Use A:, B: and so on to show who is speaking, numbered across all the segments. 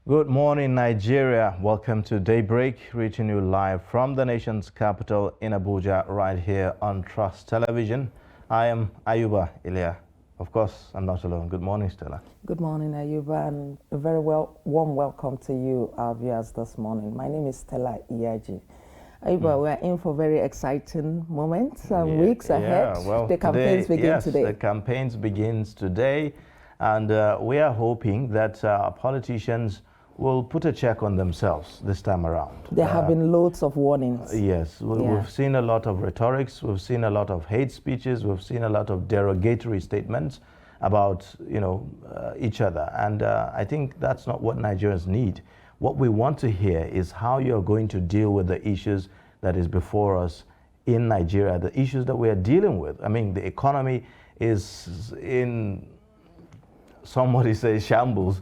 A: Good morning, Nigeria. Welcome to Daybreak, reaching you live from the nation's capital in Abuja, right here on Trust Television. I am Ayuba Ilya. Of course, I'm not alone. Good morning, Stella.
B: Good morning, Ayuba, and a very warm welcome to you, our viewers, this morning. My name is Stella Iyaji. Ayuba, we're in for very exciting moments and weeks ahead.
A: Well,
B: the campaigns begin today.
A: The campaigns begins today, and we are hoping that politicians will put a check on themselves this time around.
B: There have been loads of warnings.
A: Yes, we've seen a lot of rhetorics, we've seen a lot of hate speeches, we've seen a lot of derogatory statements about, each other. And I think that's not what Nigerians need. What we want to hear is how you're going to deal with the issues that is before us in Nigeria, the issues that we are dealing with. I mean, the economy is in, somebody says, shambles.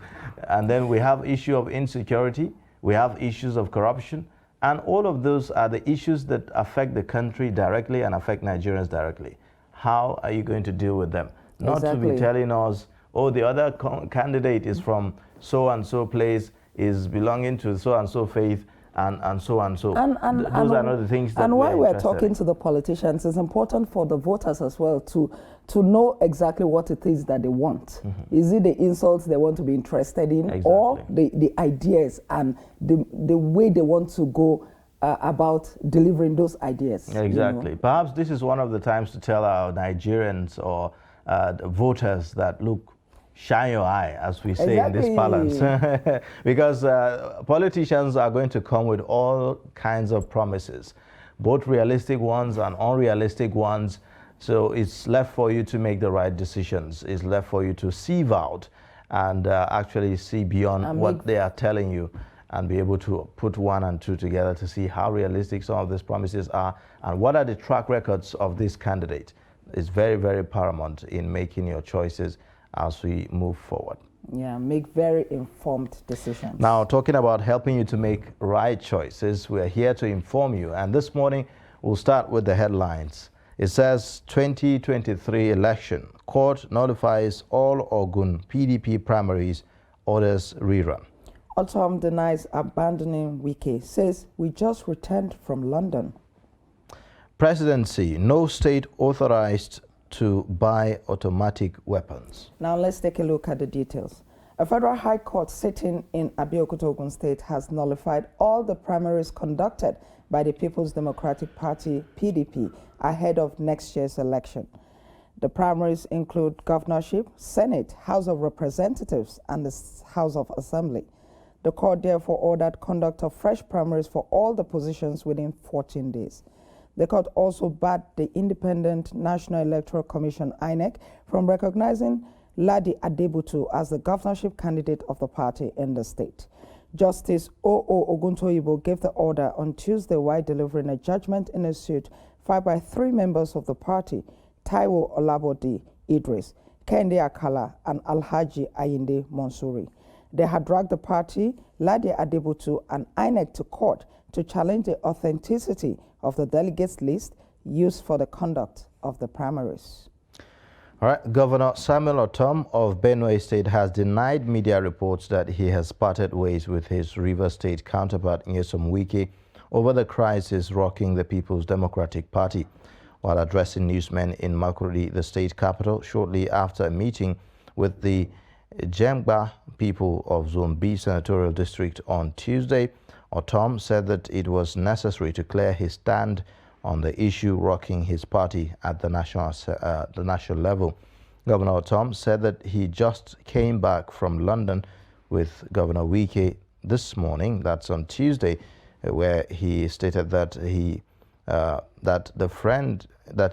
A: And then we have issue of insecurity, we have issues of corruption, and all of those are the issues that affect the country directly and affect Nigerians directly. How are you going to deal with them? Not to be telling us, oh, the other candidate is from so-and-so place, is belonging to so-and-so faith, and so and so. Those are not the things that
B: and while we're
A: interested
B: talking to the politicians, it's important for the voters as well to know exactly what it is that they want. Is it the insults they want to be interested in, or the ideas and the way they want to go about delivering those ideas?
A: Exactly. Perhaps this is one of the times to tell our Nigerians or the voters that, look, shine your eye, as we say in this balance. Because politicians are going to come with all kinds of promises, both realistic ones and unrealistic ones. So it's left for you to make the right decisions. It's left for you to sieve out and actually see beyond what they are telling you and be able to put one and two together to see how realistic some of these promises are and what are the track records of this candidate. It's very, very paramount in making your choices as we move forward.
B: Yeah, make very informed decisions.
A: Now, talking about helping you to make right choices, we're here to inform you. And this morning, we'll start with the headlines. It says 2023 election. Court nullifies all Ogun PDP primaries, orders rerun.
B: Otom denies abandoning Wike, says we just returned from London.
A: Presidency, no state authorized to buy automatic weapons.
B: Now let's take a look at the details. A federal high court sitting in Abeokuta, Ogun State has nullified all the primaries conducted by the People's Democratic Party, PDP, ahead of next year's election. The primaries include governorship, Senate, House of Representatives, and the House of Assembly. The court therefore ordered conduct of fresh primaries for all the positions within 14 days. The court also barred the Independent National Electoral Commission, INEC, from recognizing Ladi Adebutu as the governorship candidate of the party in the state. Justice O.O. Oguntoyibo gave the order on Tuesday while delivering a judgment in a suit filed by 3 members of the party, Taiwo Olabode Idris, Kende Akala, and Alhaji Ayinde Monsuri. They had dragged the party, Ladi Adebutu, and INEC to court to challenge the authenticity of the delegates list used for the conduct of the primaries.
A: All right, Governor Samuel Otom of Benue State has denied media reports that he has parted ways with his Rivers State counterpart Nyesom Wike over the crisis rocking the People's Democratic Party. While addressing newsmen in Makurdi, the state capital, shortly after a meeting with the Jemba people of Zone B Senatorial District on Tuesday, Otom said that it was necessary to clear his stand on the issue rocking his party at the national level. Governor Otom said that he just came back from London with Governor Wike this morning, that's on Tuesday, where he stated that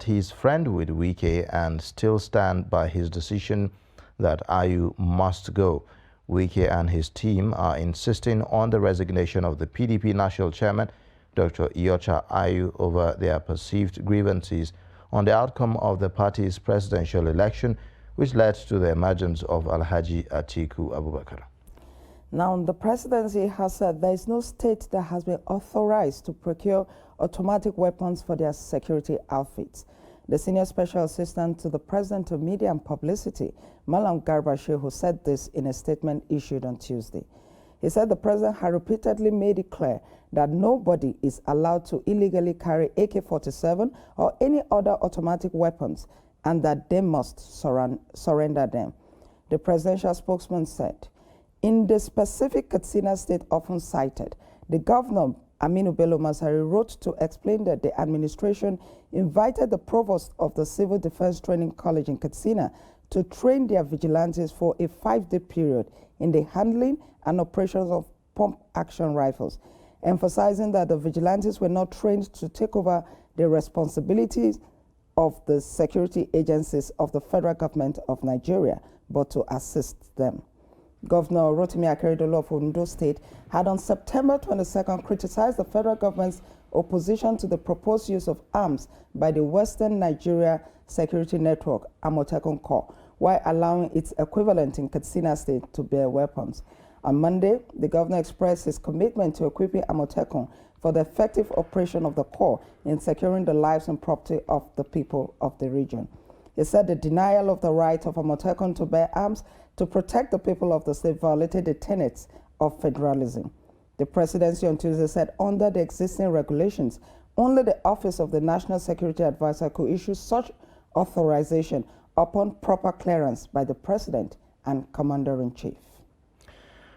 A: he's friend with Wike and still stand by his decision that Ayu must go. Wike and his team are insisting on the resignation of the PDP national chairman, Dr. Iyorchia Ayu, over their perceived grievances on the outcome of the party's presidential election, which led to the emergence of Alhaji Atiku Abubakar.
B: Now, the presidency has said there is no state that has been authorized to procure automatic weapons for their security outfits. The senior special assistant to the president of media and publicity, Malam Garba Shehu, said this in a statement issued on Tuesday. He said the president had repeatedly made it clear that nobody is allowed to illegally carry AK-47 or any other automatic weapons and that they must surrender them. The presidential spokesman said, in the specific Katsina State often cited, the governor, Aminu Bello Masari, wrote to explain that the administration invited the provost of the Civil Defense Training College in Katsina to train their vigilantes for a 5-day period in the handling and operations of pump-action rifles, emphasizing that the vigilantes were not trained to take over the responsibilities of the security agencies of the federal government of Nigeria, but to assist them. Governor Rotimi Akeredolu of Ondo State had on September 22nd criticized the federal government's opposition to the proposed use of arms by the Western Nigeria Security Network, Amotekun Corps, while allowing its equivalent in Katsina State to bear weapons. On Monday, the governor expressed his commitment to equipping Amotekun for the effective operation of the Corps in securing the lives and property of the people of the region. He said the denial of the right of Amotekun to bear arms to protect the people of the state violated the tenets of federalism. The presidency on Tuesday said under the existing regulations, only the Office of the National Security Advisor could issue such authorization upon proper clearance by the president and commander-in-chief.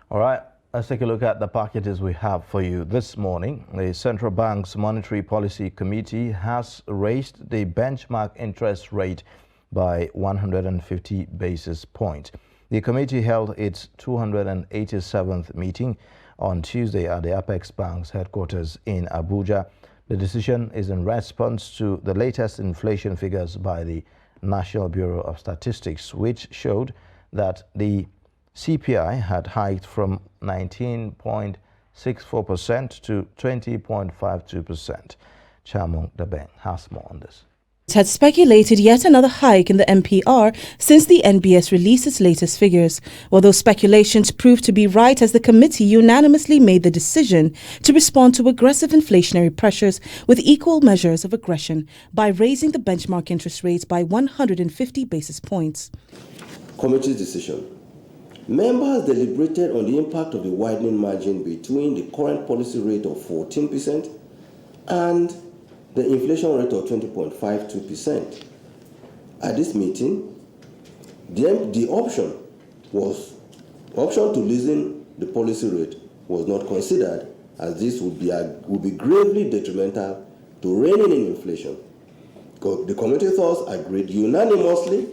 A: All right, let's take a look at the packages we have for you this morning. The Central Bank's Monetary Policy Committee has raised the benchmark interest rate by 150 basis points. The committee held its 287th meeting on Tuesday at the Apex Bank's headquarters in Abuja. The decision is in response to the latest inflation figures by the National Bureau of Statistics, which showed that the CPI had hiked from 19.64% to 20.52%. Chamong Dabeng has more on this.
C: Had speculated yet another hike in the MPR since the NBS released its latest figures. While those speculations proved to be right, as the committee unanimously made the decision to respond to aggressive inflationary pressures with equal measures of aggression by raising the benchmark interest rates by 150 basis points.
D: Committee's decision. Members deliberated on the impact of the widening margin between the current policy rate of 14% and the inflation rate of 20.52%. At this meeting, the option to loosen the policy rate was not considered, as this would be gravely detrimental to reining in inflation. The committee thus agreed unanimously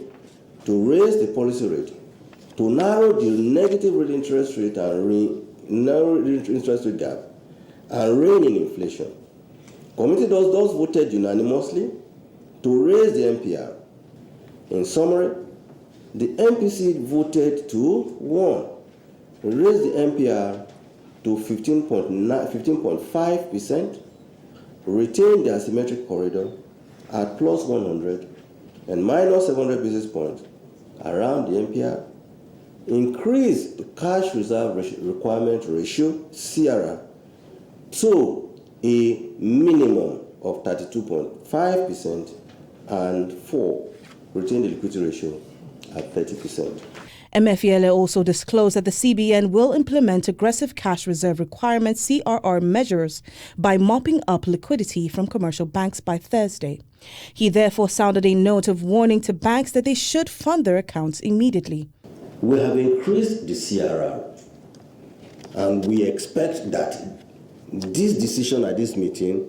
D: to raise the policy rate to narrow the negative real interest rate and narrow the interest rate gap and rein in inflation. Committee thus voted unanimously to raise the MPR. In summary, the MPC voted to 1. Raise the MPR to 15.5%, retain the asymmetric corridor at plus 100 and minus 700 basis points around the MPR, increase the cash reserve requirement ratio, CRR, to a minimum of 32.5%, and 4, retain the liquidity ratio at 30%.
C: Emefiele also disclosed that the CBN will implement aggressive cash reserve requirement CRR measures by mopping up liquidity from commercial banks by Thursday. He therefore sounded a note of warning to banks that they should fund their accounts immediately.
D: We have increased the CRR, and we expect that this decision at this meeting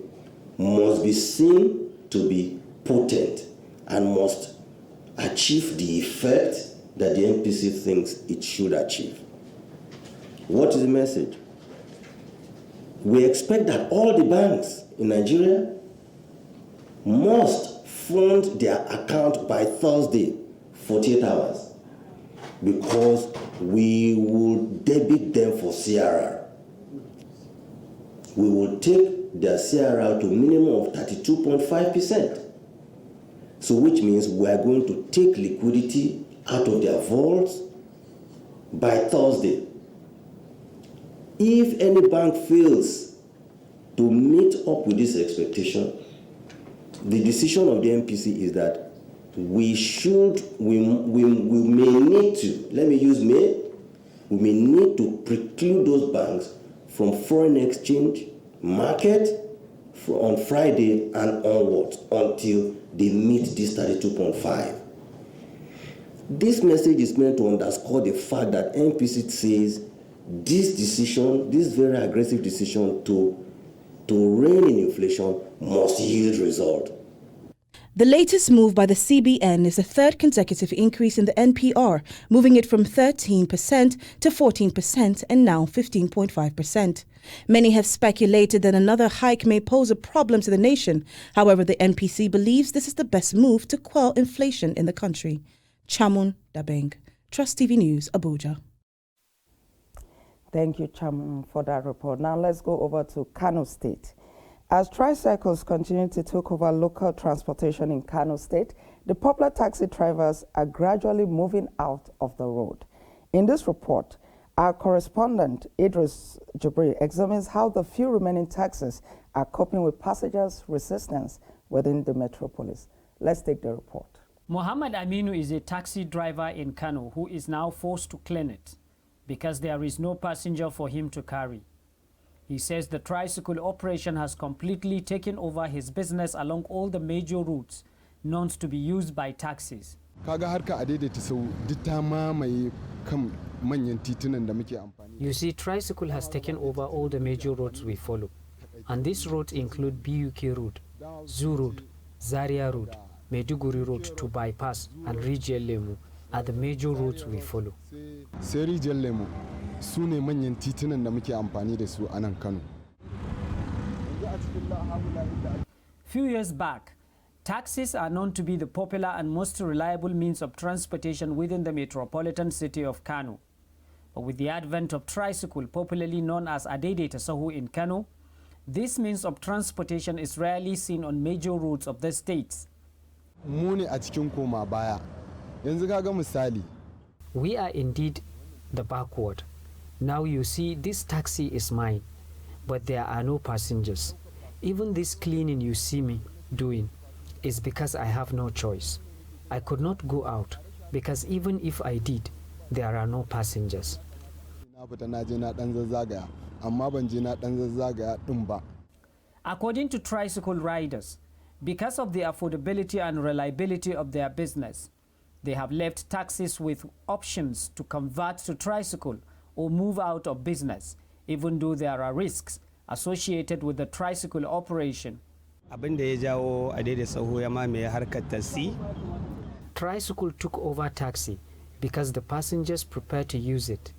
D: must be seen to be potent and must achieve the effect that the MPC thinks it should achieve. What is the message? We expect that all the banks in Nigeria must fund their account by Thursday, 48 hours, because we will debit them for CRR. We will take their CRR to a minimum of 32.5%. So which means we are going to take liquidity out of their vaults by Thursday. If any bank fails to meet up with this expectation, the decision of the MPC is that we may need to, let me use may, we may need to preclude those banks from foreign exchange market on Friday and onwards until they meet this 32.5. This message is meant to underscore the fact that MPC says this decision, this very aggressive decision to rein in inflation must yield result.
C: The latest move by the CBN is the third consecutive increase in the NPR, moving it from 13% to 14% and now 15.5%. Many have speculated that another hike may pose a problem to the nation. However, the NPC believes this is the best move to quell inflation in the country. Chamun Dabeng, Trust TV News, Abuja.
B: Thank you, Chamun, for that report. Now let's go over to Kano State. As tricycles continue to take over local transportation in Kano State, the popular taxi drivers are gradually moving out of the road. In this report, our correspondent Idris Jibril examines how the few remaining taxis are coping with passengers' resistance within the metropolis. Let's take the report.
E: Muhammad Aminu is a taxi driver in Kano who is now forced to clean it because there is no passenger for him to carry. He says the tricycle operation has completely taken over his business along all the major routes known to be used by taxis.
F: You see, tricycle has taken over all the major roads we follow. And these roads include BUK Road, Zoo Road, Zaria Road, Meduguri Road to bypass, and Rijiyar Lemu are the major roads we follow.
E: Few years back, taxis are known to be the popular and most reliable means of transportation within the metropolitan city of Kano. But with the advent of tricycle, popularly known as Adaidaita Sahu in Kano, this means of transportation is rarely seen on major roads of the states.
F: We are indeed the backward. Now you see, this taxi is mine, but there are no passengers. Even this cleaning you see me doing is because I have no choice. I could not go out because even if I did, there are no passengers.
E: According to tricycle riders, because of the affordability and reliability of their business, they have left taxis with options to convert to tricycle or move out of business, even though there are risks associated with the tricycle operation.
F: Tricycle took over taxi because the passengers prepare to use it.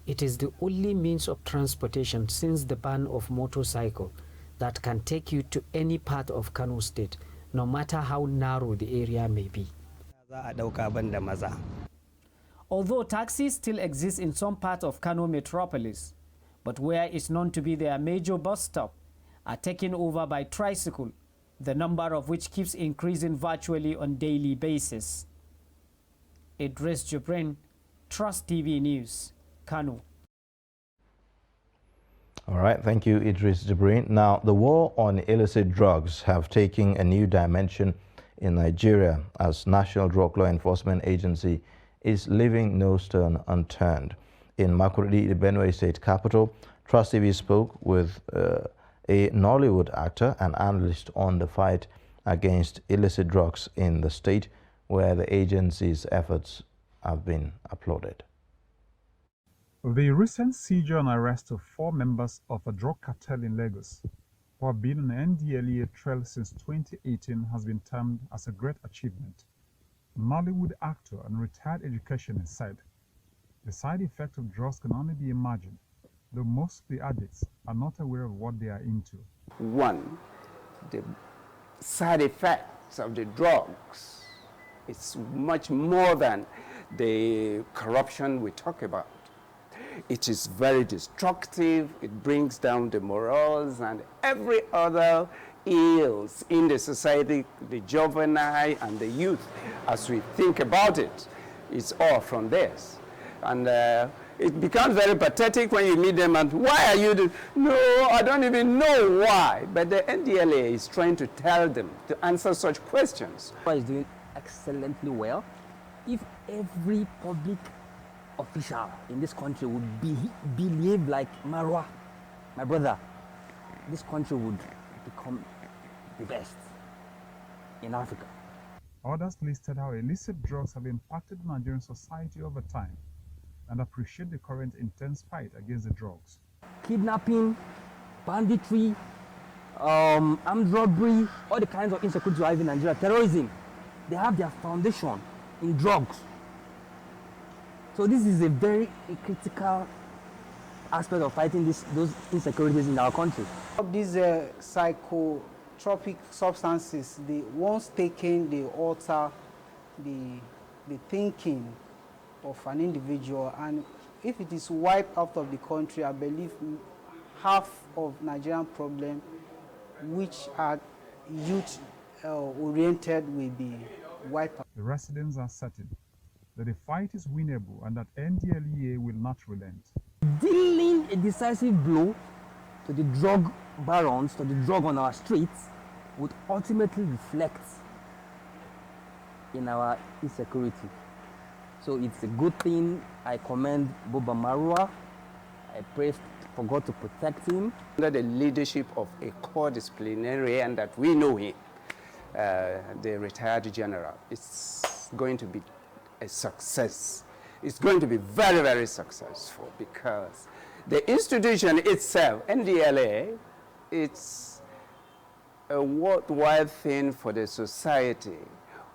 F: It is the only means of transportation since the ban of motorcycle that can take you to any part of Kano State, no matter how narrow the area may be.
E: Although taxis still exist in some parts of Kano metropolis, but where it's known to be their major bus stop, are taken over by tricycle, the number of which keeps increasing virtually on daily basis. Idris Jibrin, Trust TV News, Kano.
A: All right, thank you, Idris Jibrin. Now, the war on illicit drugs have taken a new dimension in Nigeria as National Drug Law Enforcement Agency is leaving no stone unturned. In Makurdi, the Benue State capital, Trust TV spoke with a Nollywood actor and analyst on the fight against illicit drugs in the state, where the agency's efforts have been applauded.
G: The recent seizure and arrest of 4 members of a drug cartel in Lagos, who have been on the NDLEA trail since 2018, has been termed as a great achievement. Nollywood actor and retired education said, the side effect of drugs can only be imagined, though most of the addicts are not aware of what they are into.
H: One, the side effects of the drugs, it's much more than the corruption we talk about. It is very destructive, it brings down the morals and every other ills in the society, the juvenile and the youth. As we think about it, it's all from this. And it becomes very pathetic when you meet them and, why are you doing? No, I don't even know why. But the NDLA is trying to tell them to answer such questions.
I: Is doing excellently well. If every public official in this country would behave like Marwa, my brother, this country would become the best in Africa.
G: Others listed how illicit drugs have impacted Nigerian society over time and appreciate the current intense fight against the drugs.
I: Kidnapping, banditry, armed robbery, all the kinds of insecurity you have in Nigeria, terrorism, they have their foundation in drugs. So this is a very critical aspect of fighting those insecurities in our country.
J: These psychotropic substances, once taken, they alter the thinking of an individual, and if it is wiped out of the country, I believe half of Nigerian problems, which are youth oriented, will be wiped out.
G: The residents are certain that the fight is winnable and that NDLEA will not relent.
I: Dealing a decisive blow to the drug barons, to the drug on our streets, would ultimately reflect in our insecurity. So it's a good thing. I commend Buba Marwa. I pray for God to protect him.
H: Under the leadership of a core disciplinarian that we know him, the retired general, it's going to be a success. It's going to be very, very successful because the institution itself, NDLA, it's a worthwhile thing for the society.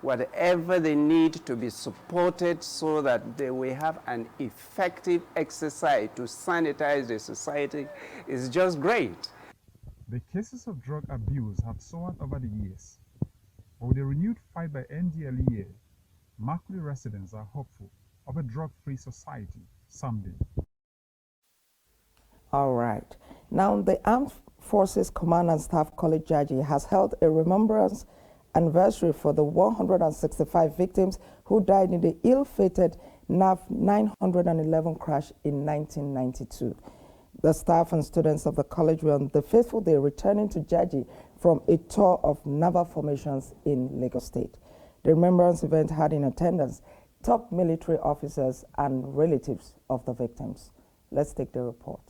H: Whatever they need to be supported so that they will have an effective exercise to sanitize the society is just great.
G: The cases of drug abuse have soared over the years, but with a renewed fight by NDLEA, Makuli residents are hopeful of a drug-free society someday.
B: All right. Now, the Armed Forces Command and Staff College Jaji has held a remembrance anniversary for the 165 victims who died in the ill-fated NAV 911 crash in 1992. The staff and students of the college were on the fateful day returning to Jaji from a tour of naval formations in Lagos State. The remembrance event had in attendance top military officers and relatives of the victims. Let's take the report.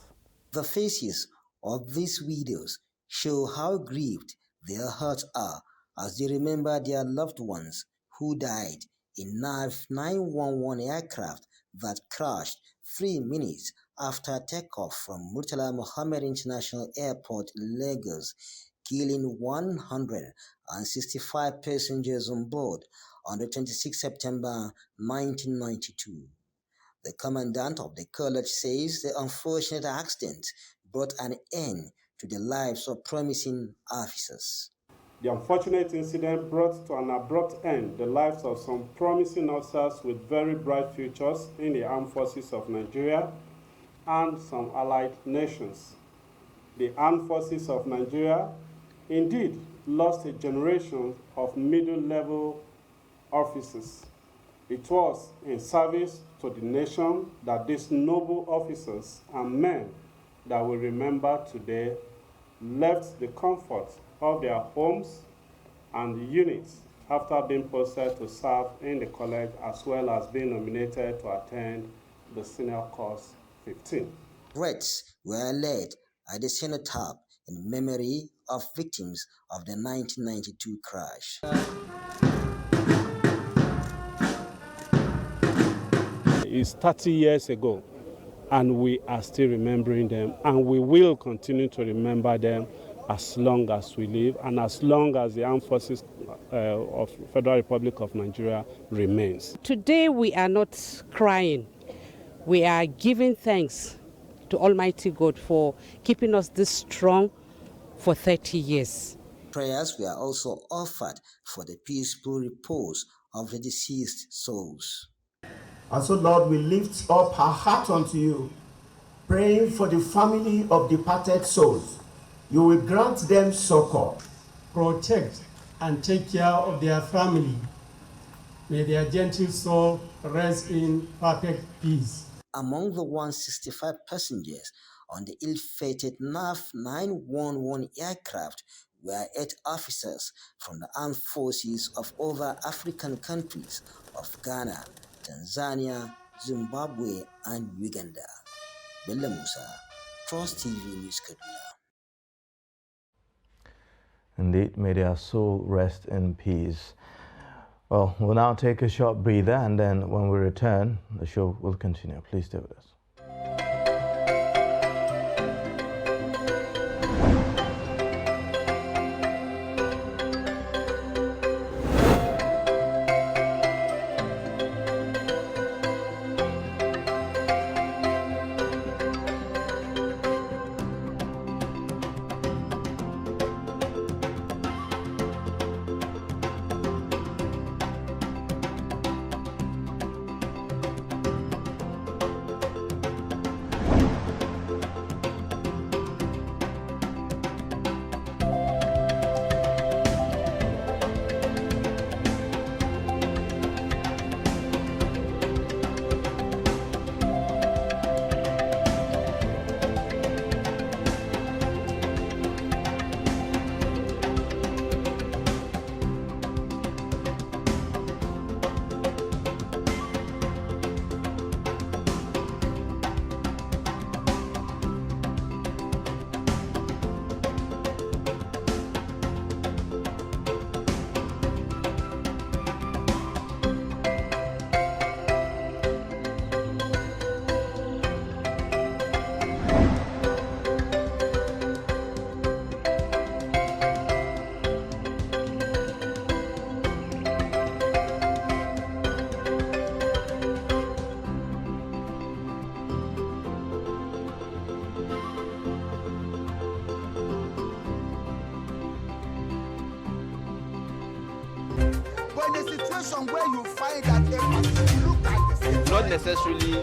K: The faces of these widows show how grieved their hearts are as they remember their loved ones who died in NAV 911 aircraft that crashed 3 minutes after takeoff from Murtala Mohammed International Airport, Lagos, killing 165 passengers on board on the 26th September 1992. The commandant of the college says the unfortunate accident brought an end to the lives of promising officers.
L: The unfortunate incident brought to an abrupt end the lives of some promising officers with very bright futures in the armed forces of Nigeria and some allied nations. The armed forces of Nigeria indeed lost a generation of middle-level officers. It was in service to the nation that these noble officers and men that we remember today left the comfort of their homes and units after being posted to serve in the college, as well as being nominated to attend the senior course 15.
K: Wreaths were laid at the cenotaph in memory of victims of the 1992 crash.
L: It's 30 years ago, and we are still remembering them, and we will continue to remember them as long as we live and as long as the armed forces of Federal Republic of Nigeria remains.
M: Today we are not crying. We are giving thanks to Almighty God for keeping us this strong for 30 years.
K: Prayers were also offered for the peaceful repose of the deceased souls.
N: And so, Lord, we lift up our heart unto you, praying for the family of departed souls. You will grant them succor.
O: Protect and take care of their family. May their gentle soul rest in perfect peace.
K: Among the 165 passengers on the ill-fated NAV 911 aircraft were 8 officers from the armed forces of other African countries of Ghana, Tanzania, Zimbabwe, and Uganda. Bello Musa, Trust TV News Kaduna.
A: Indeed, may their soul rest in peace. Well, we'll now take a short breather, and then when we return, the show will continue. Please stay with us.
P: Where you find that a person look at the
Q: not necessarily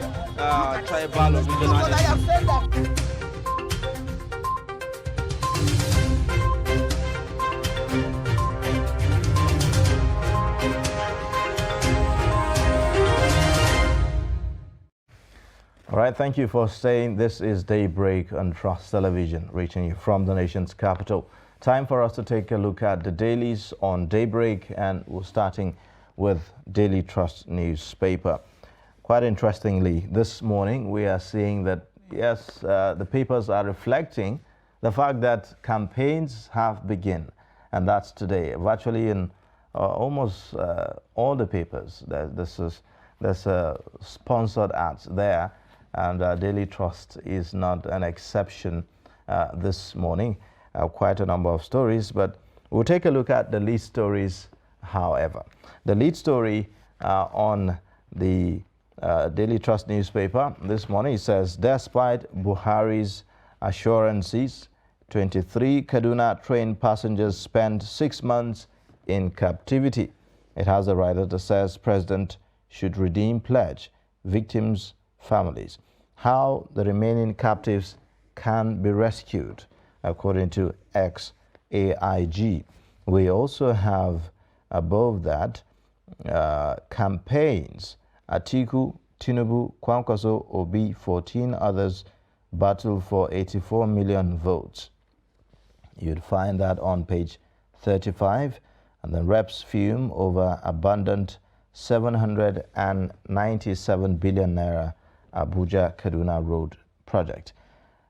Q: tribal or regional.
P: But I have said that.
A: All right, thank you for staying. This is Daybreak on Trust Television, reaching you from the nation's capital. Time for us to take a look at the dailies on Daybreak, and we're starting with Daily Trust newspaper. Quite interestingly, this morning we are seeing that, yes, the papers are reflecting the fact that campaigns have begun, and that's today. Virtually in almost all the papers, there's sponsored ads there, and Daily Trust is not an exception this morning. Quite a number of stories, but we'll take a look at the lead stories, however. The lead story on the Daily Trust newspaper this morning says, despite Buhari's assurances, 23 Kaduna train passengers spent 6 months in captivity. It has a writer that says President should redeem pledge, victims' families. How the remaining captives can be rescued, according to ex-AIG. We also have above that campaigns. Atiku, Tinubu, Kwankwaso, Obi, 14 others battle for 84 million votes. You'd find that on page 35. And then reps fume over abundant 797 billion naira Abuja-Kaduna road project.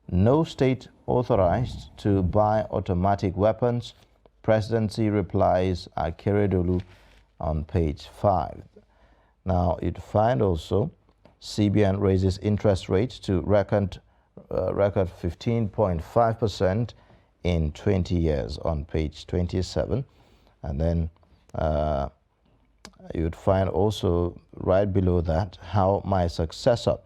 A: No state authorized to buy automatic weapons. Presidency replies Akeredolu on page 5. Now, you'd find also CBN raises interest rate to record 15.5% in 20 years on page 27. And then you'd find also right below that how my successor,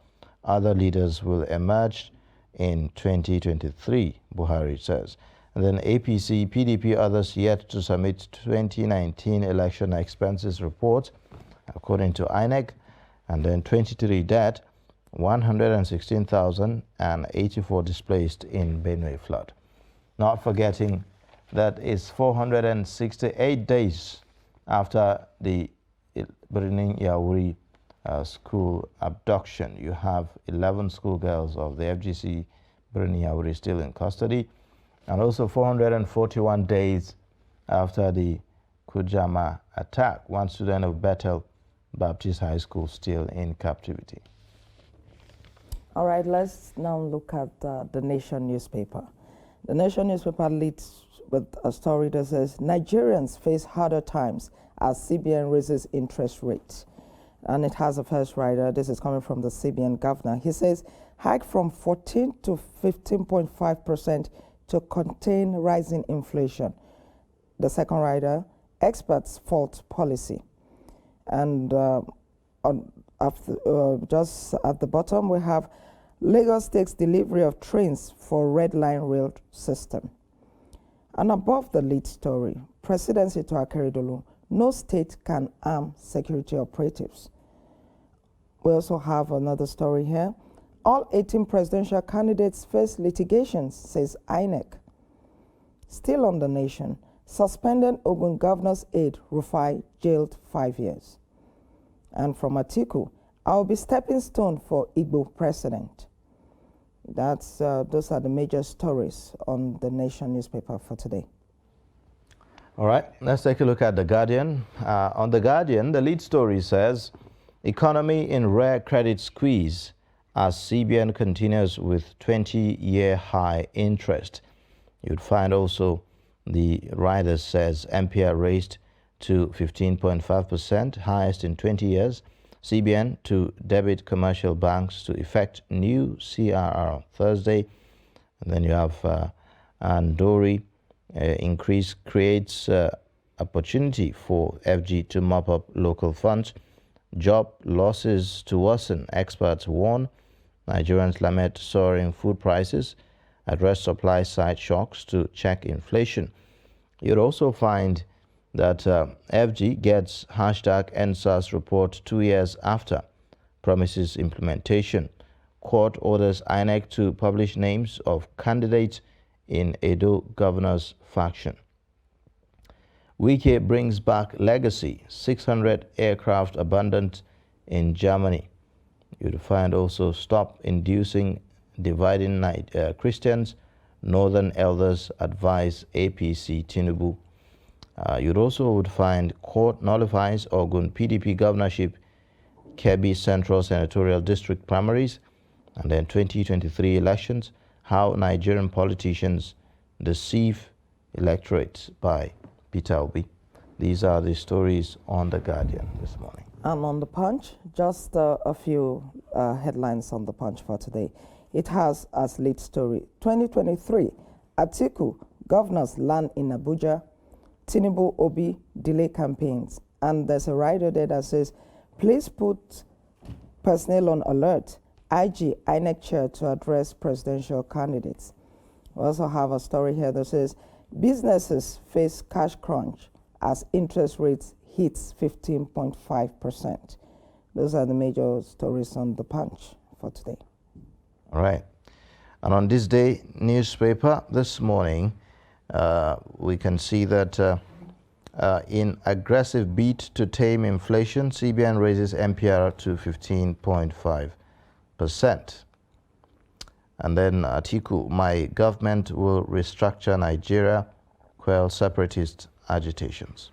A: other leaders will emerge in 2023, Buhari says. And then APC, PDP, others yet to submit 2019 election expenses report, according to INEC. And then 23 dead, 116,084 displaced in Benue flood. Not forgetting that it's 468 days after the Birnin Yauri school abduction. You have 11 schoolgirls of the FGC Birnin Yauri still in custody, and also 441 days after the Kujama attack. One student of Bethel Baptist High School still in captivity.
B: All right, let's now look at the Nation newspaper. The Nation newspaper leads with a story that says Nigerians face harder times as CBN raises interest rates. And it has a first rider. This is coming from the CBN governor. He says hike from 14 to 15.5% to contain rising inflation. The second rider, experts fault policy. And just at the bottom, we have Lagos takes delivery of trains for Red Line rail system. And above the lead story, Presidency to Akeredolu, no state can arm security operatives. We also have another story here. All 18 presidential candidates face litigations, says INEC. Still on the Nation, suspended Ogun governor's aide Rufai jailed 5 years. And from Atiku, I'll be stepping stone for Igbo president. Those are the major stories on the Nation newspaper for today.
A: All right, let's take a look at The Guardian. On The Guardian, the lead story says, economy in rare credit squeeze as CBN continues with 20-year high interest. You'd find also the rider says MPR raised to 15.5%, highest in 20 years. CBN to debit commercial banks to effect new CRR Thursday. And then you have Andori, increase creates opportunity for FG to mop up local funds. Job losses to worsen, experts warn. Nigerians lament soaring food prices. Address supply side shocks to check inflation. You'd also find that FG gets hashtag NSAS report 2 years after, promises implementation. Court orders INEC to publish names of candidates in Edo governor's faction. Wike brings back legacy, 600 aircraft abandoned in Germany. You'd find also stop inducing dividing Christians. Northern elders advise APC Tinubu. You'd also would find court nullifies Ogun PDP governorship, Kebbi Central Senatorial District primaries, and then 2023 elections, how Nigerian politicians deceive electorates by Peter Obi. These are the stories on The Guardian this morning.
B: And on The Punch, just a few headlines on The Punch for today. It has as lead story, 2023, Atiku, governors land in Abuja, Tinubu Obi delay campaigns. And there's a rider there that says, please put personnel on alert, IG, INEC chair to address presidential candidates. We also have a story here that says, businesses face cash crunch as interest rates hits 15.5%. Those are the major stories on The Punch for today.
A: All right. And on this day newspaper this morning, we can see that in aggressive beat to tame inflation, CBN raises MPR to 15.5%. And then Atiku, my government will restructure Nigeria, quell separatist agitations.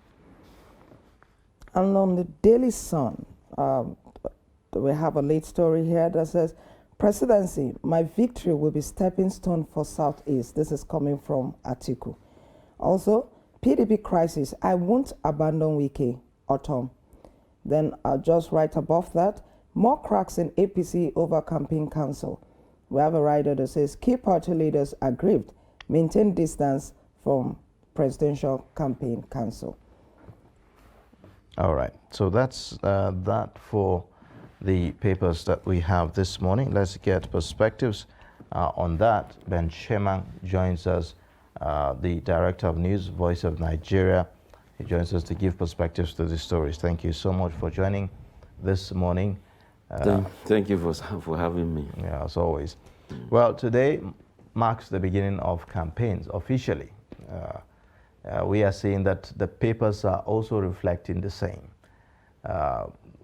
B: And on the Daily Sun, we have a late story here that says, Presidency, my victory will be stepping stone for Southeast. This is coming from Atiku. Also, PDP crisis, I won't abandon Wike, autumn. Then just right above that, more cracks in APC over campaign council. We have a rider that says, key party leaders aggrieved, maintain distance from presidential campaign council.
A: All right, so that's that for the papers that we have this morning. Let's get perspectives on that. Ben Sheman joins us, the Director of News, Voice of Nigeria. He joins us to give perspectives to the stories. Thank you so much for joining this morning.
R: Thank you for having me.
A: Yeah, as always. Well, today marks the beginning of campaigns officially. We are seeing that the papers are also reflecting the same.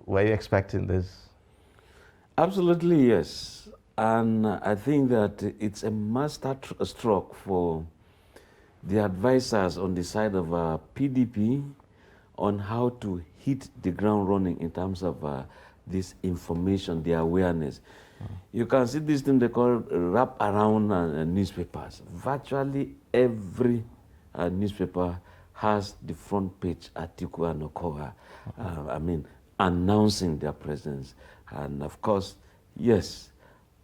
A: Were you expecting this?
R: Absolutely, yes. And I think that it's a master stroke for the advisors on the side of PDP, on how to hit the ground running in terms of this information, the awareness. You can see this thing they call wrap around newspapers. Virtually every newspaper has the front page article and Okoha, announcing their presence. And of course, yes,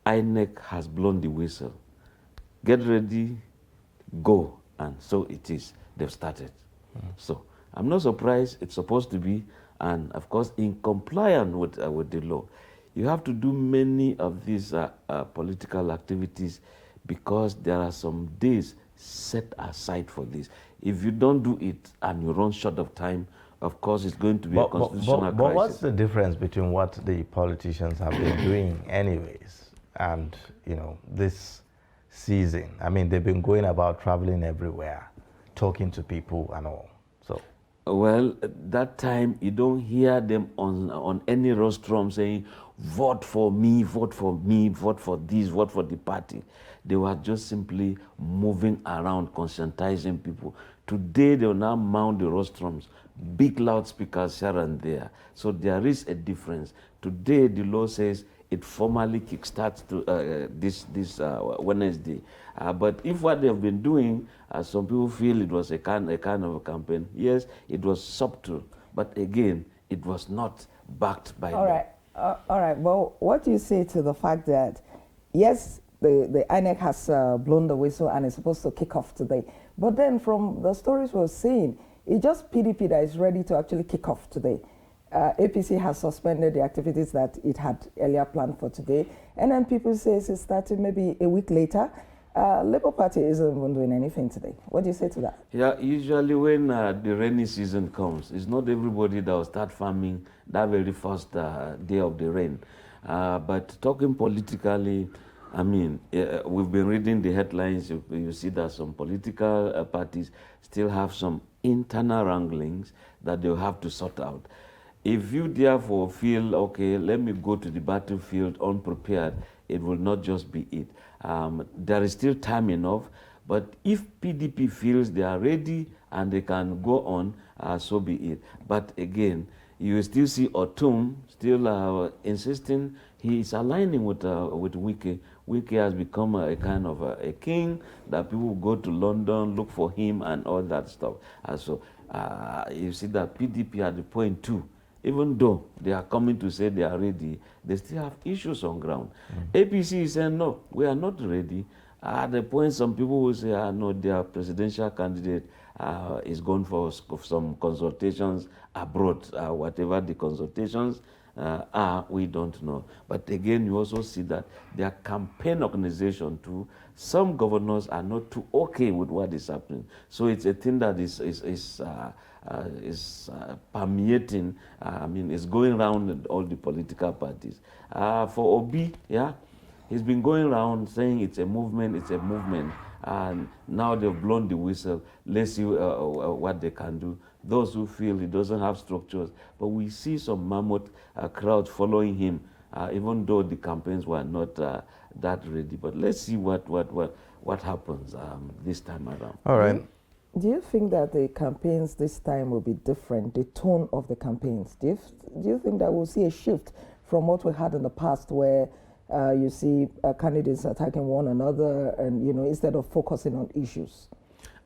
R: INEC has blown the whistle. Get ready, go, and so it is. They've started. So I'm not surprised. It's supposed to be, and of course, in compliance with the law. You have to do many of these political activities because there are some days set aside for this. If you don't do it and you run short of time, of course, it's going to be a constitutional crisis.
A: But what's the difference between what the politicians have been doing anyways and, this season? I mean, they've been going about traveling everywhere, talking to people and all. So,
R: well, that time you don't hear them on any rostrum saying, vote for me, vote for me, vote for this, vote for the party. They were just simply moving around, conscientizing people. Today, they will now mount the rostrums, big loudspeakers here and there. So there is a difference. Today, the law says it formally kickstarts to this Wednesday. But if what they've been doing, some people feel it was a kind of a campaign. Yes, it was subtle, but again, it was not backed by law.
B: All right. Well, what do you say to the fact that, yes, the INEC has blown the whistle and is supposed to kick off today, but then from the stories we're seeing, it's just PDP that is ready to actually kick off today. APC has suspended the activities that it had earlier planned for today, and then people say it's starting maybe a week later. Labour Party isn't even doing anything today. What do you say to that?
R: Yeah, usually when the rainy season comes, it's not everybody that will start farming that very first day of the rain. But talking politically, I mean, we've been reading the headlines. You see that some political parties still have some internal wranglings that they'll have to sort out. If you therefore feel, okay, let me go to the battlefield unprepared, it will not just be it. There is still time enough, but if PDP feels they are ready and they can go on, so be it. But again, you still see Otum still insisting he is aligning with Wike. Wike has become a kind of a king that people go to London, look for him and all that stuff. So you see that PDP at the point too, even though they are coming to say they are ready, they still have issues on ground. APC is saying, no, we are not ready. At the point some people will say, no, their presidential candidate is going for some consultations abroad. Whatever the consultations are, we don't know. But again, you also see that their campaign organization too, some governors are not too okay with what is happening. So it's a thing that is permeating, it's going around all the political parties. For Obi, yeah, he's been going around saying it's a movement, and now they've blown the whistle. Let's see what they can do. Those who feel he doesn't have structures, but we see some mammoth crowds following him, even though the campaigns were not that ready. But let's see what happens this time around.
A: All right.
B: Do you think that the campaigns this time will be different, the tone of the campaigns? Do you think that we'll see a shift from what we had in the past where you see candidates attacking one another and, instead of focusing on issues?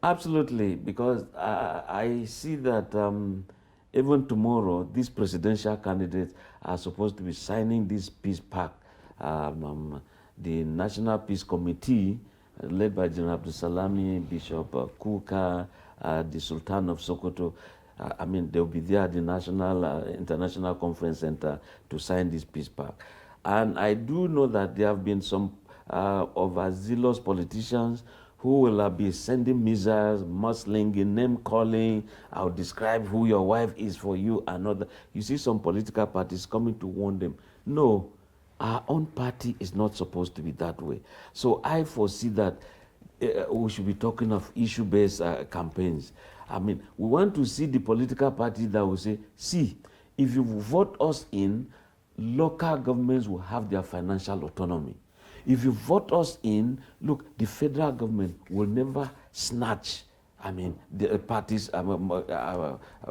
R: Absolutely, because I see that even tomorrow, these presidential candidates are supposed to be signing this peace pact. The National Peace Committee, led by General Abdul Salami, Bishop Kuka, the Sultan of Sokoto, they'll be there at the International Conference Center to sign this peace pact. And I do know that there have been some overzealous politicians who will be sending missiles, mudslinging, name-calling. I'll describe who your wife is for you, another. You see some political parties coming to warn them. No, our own party is not supposed to be that way. So I foresee that we should be talking of issue-based campaigns. We want to see the political party that will say, see, if you vote us in, local governments will have their financial autonomy. If you vote us in, look, the federal government will never snatch I mean, the parties,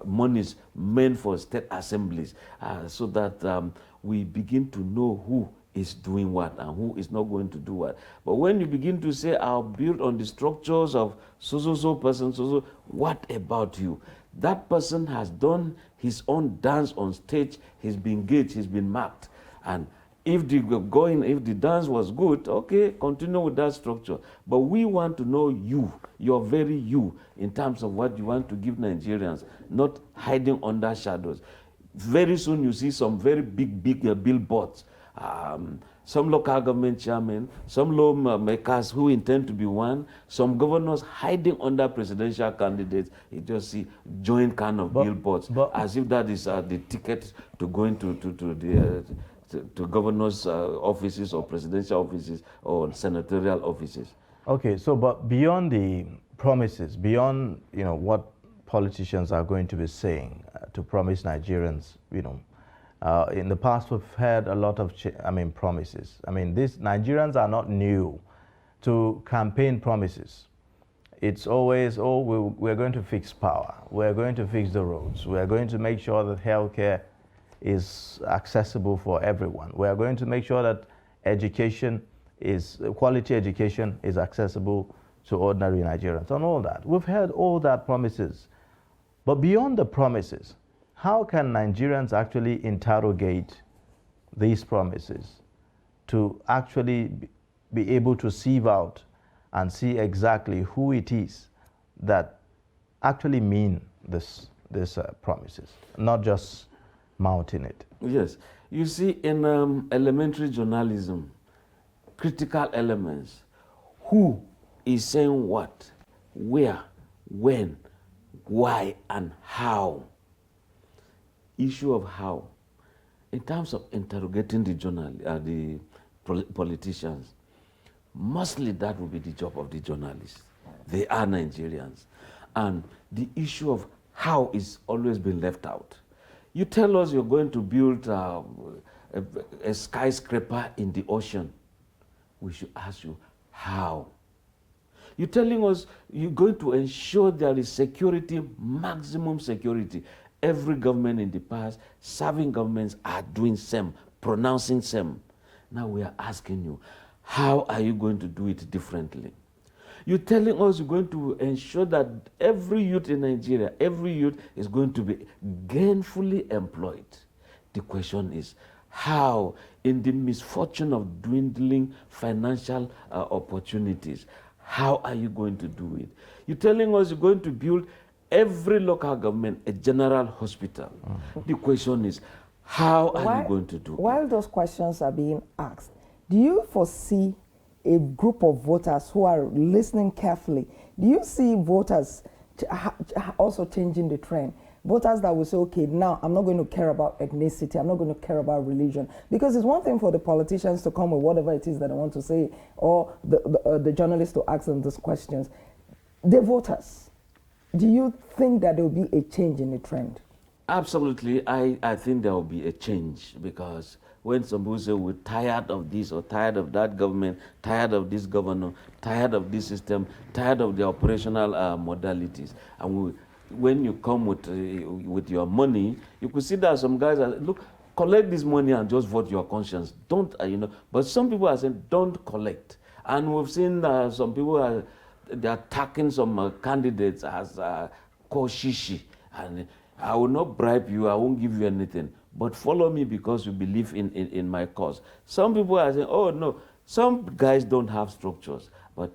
R: monies meant for state assemblies, so that we begin to know who is doing what and who is not going to do what. But when you begin to say, I'll build on the structures of so-so-so person, so-so, what about you? That person has done his own dance on stage, he's been gauged, he's been marked. And if the dance was good, okay, continue with that structure. But we want to know you, your very you, in terms of what you want to give Nigerians, not hiding under shadows. Very soon you see some very big billboards. Some local government chairmen, some lawmakers who intend to be one, some governors hiding under presidential candidates. You just see joint kind of billboards, as if that is the ticket to going to governors' offices or presidential offices or senatorial offices.
A: Okay, so but beyond the promises, beyond what politicians are going to be saying to promise Nigerians, in the past we've heard a lot of promises. These Nigerians are not new to campaign promises. It's always, we're going to fix power, we're going to fix the roads, we're going to make sure that healthcare is accessible for everyone. We are going to make sure that quality education is accessible to ordinary Nigerians and all that. We've heard all that promises. But beyond the promises, how can Nigerians actually interrogate these promises to actually be able to sieve out and see exactly who it is that actually mean these promises, not just mounting it?
R: Yes. You see, in elementary journalism, critical elements, who is saying what, where, when, why, and how. Issue of how. In terms of interrogating the politicians, mostly that will be the job of the journalists. They are Nigerians. And the issue of how is always been left out. You tell us you're going to build a skyscraper in the ocean. We should ask you, how? You're telling us you're going to ensure there is security, maximum security. Every government in the past, serving governments are doing same, pronouncing same. Now we are asking you, how are you going to do it differently? You're telling us you're going to ensure that every youth in Nigeria, every youth is going to be gainfully employed. The question is, how, in the misfortune of dwindling financial opportunities, how are you going to do it? You're telling us you're going to build every local government a general hospital. The question is, how are you going to do it?
B: While those questions are being asked, do you foresee a group of voters who are listening carefully? Do you see voters also changing the trend? Voters that will say, okay, now I'm not going to care about ethnicity, I'm not going to care about religion. Because it's one thing for the politicians to come with whatever it is that they want to say, or the journalists to ask them those questions. The voters, do you think that there will be a change in the trend?
R: Absolutely, I think there will be a change, because when some people say we're tired of this or tired of that government, tired of this governor, tired of this system, tired of the operational modalities, and when you come with your money, you could see that some guys are, look, collect this money and just vote your conscience. Don't, but some people are saying don't collect. And we've seen some people they're attacking some candidates as koshishi. And I will not bribe you, I won't give you anything, but follow me because you believe in my cause. Some people are saying, oh no, some guys don't have structures. But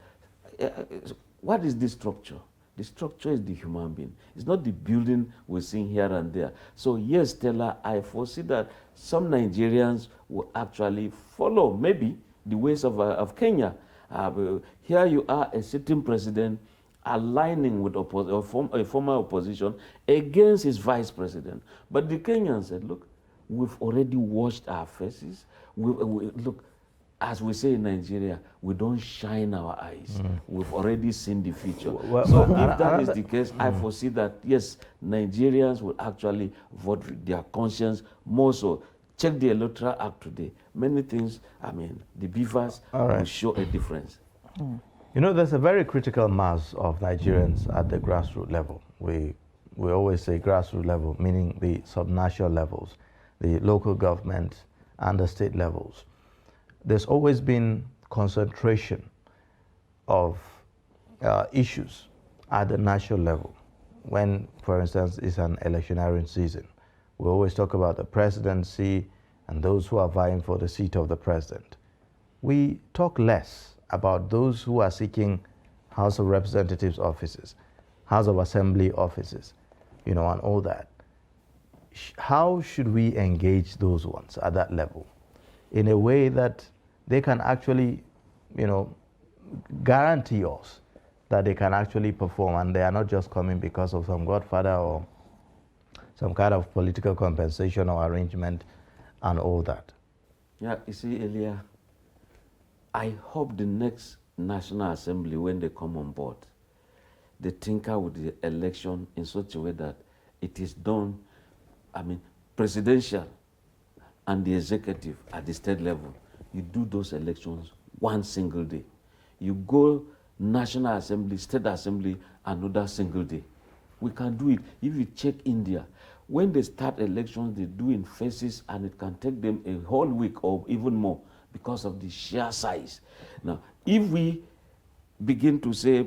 R: what is this structure? The structure is the human being. It's not the building we're seeing here and there. So yes, Stella, I foresee that some Nigerians will actually follow maybe the ways of Kenya. Here you are, a sitting president aligning with a former opposition against his vice president. But the Kenyans said, look, we've already washed our faces. Look, as we say in Nigeria, we don't shine our eyes. We've already seen the future. So if that is the case, I foresee that, yes, Nigerians will actually vote with their conscience more so. Check the Electoral Act today. Many things, the beavers will show a difference.
A: You know, there's a very critical mass of Nigerians at the grassroots level. We always say grassroots level, meaning the subnational levels, the local government and the state levels. There's always been concentration of issues at the national level. When, for instance, it's an electioneering season, we always talk about the presidency and those who are vying for the seat of the president. We talk less about those who are seeking House of Representatives offices, House of Assembly offices, you know, and all that. How should we engage those ones at that level in a way that they can actually, you know, guarantee us that they can actually perform and they are not just coming because of some godfather or some kind of political compensation or arrangement and all that?
R: Yeah, you see, Elia, I hope the next National Assembly, when they come on board, they tinker with the election in such a way that it is done, I mean, presidential and the executive at the state level. You do those elections one single day. You go National Assembly, State Assembly, another single day. We can do it. If you check India, when they start elections, they do in phases and it can take them a whole week or even more because of the sheer size. Now, if we begin to say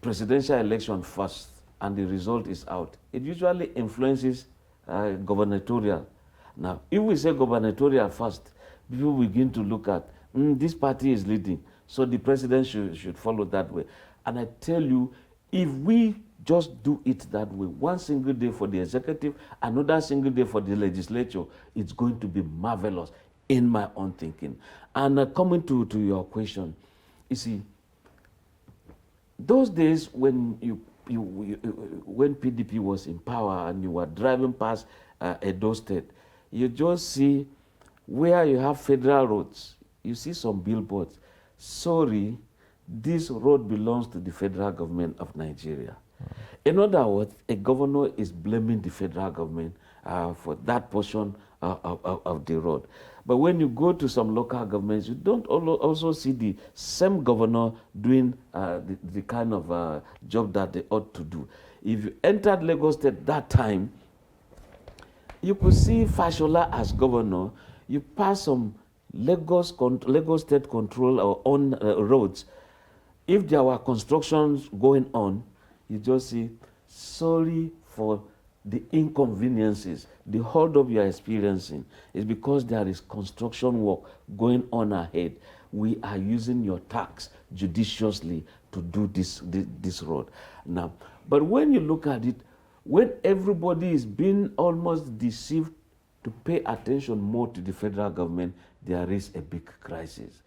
R: presidential election first and the result is out, it usually influences gubernatorial. Now, if we say gubernatorial first, people begin to look at, this party is leading, so the president should follow that way. And I tell you, if we just do it that way, one single day for the executive, another single day for the legislature, it's going to be marvelous in my own thinking. And coming to your question, you see, those days when when PDP was in power and you were driving past Edo State, you just see where you have federal roads, you see some billboards. Sorry, this road belongs to the federal government of Nigeria. In other words, a governor is blaming the federal government for that portion of the road. But when you go to some local governments, you don't also see the same governor doing the kind of job that they ought to do. If you entered Lagos State that time, you could see Fashola as governor. You pass some Lagos State control or on roads. If there were constructions going on, you just see, sorry for the inconveniences, the hold-up you are experiencing is because there is construction work going on ahead. We are using your tax judiciously to do this road. Now, but when you look at it, when everybody is being almost deceived to pay attention more to the federal government, there is a big crisis.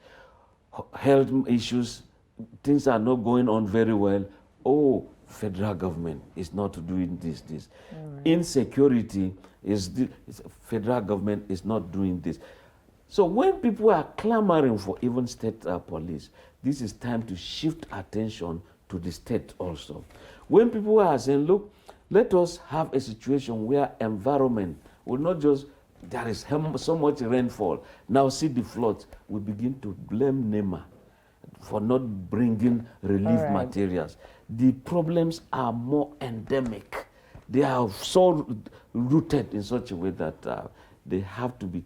R: Health issues, things are not going on very well. Oh, federal government is not doing this. Right. Insecurity federal government is not doing this. So when people are clamoring for even state police, this is time to shift attention to the state also. When people are saying, look, let us have a situation where environment will not just, there is so much rainfall, now see the floods, we begin to blame NEMA for not bringing relief materials. The problems are more endemic. They are so rooted in such a way that they have to be,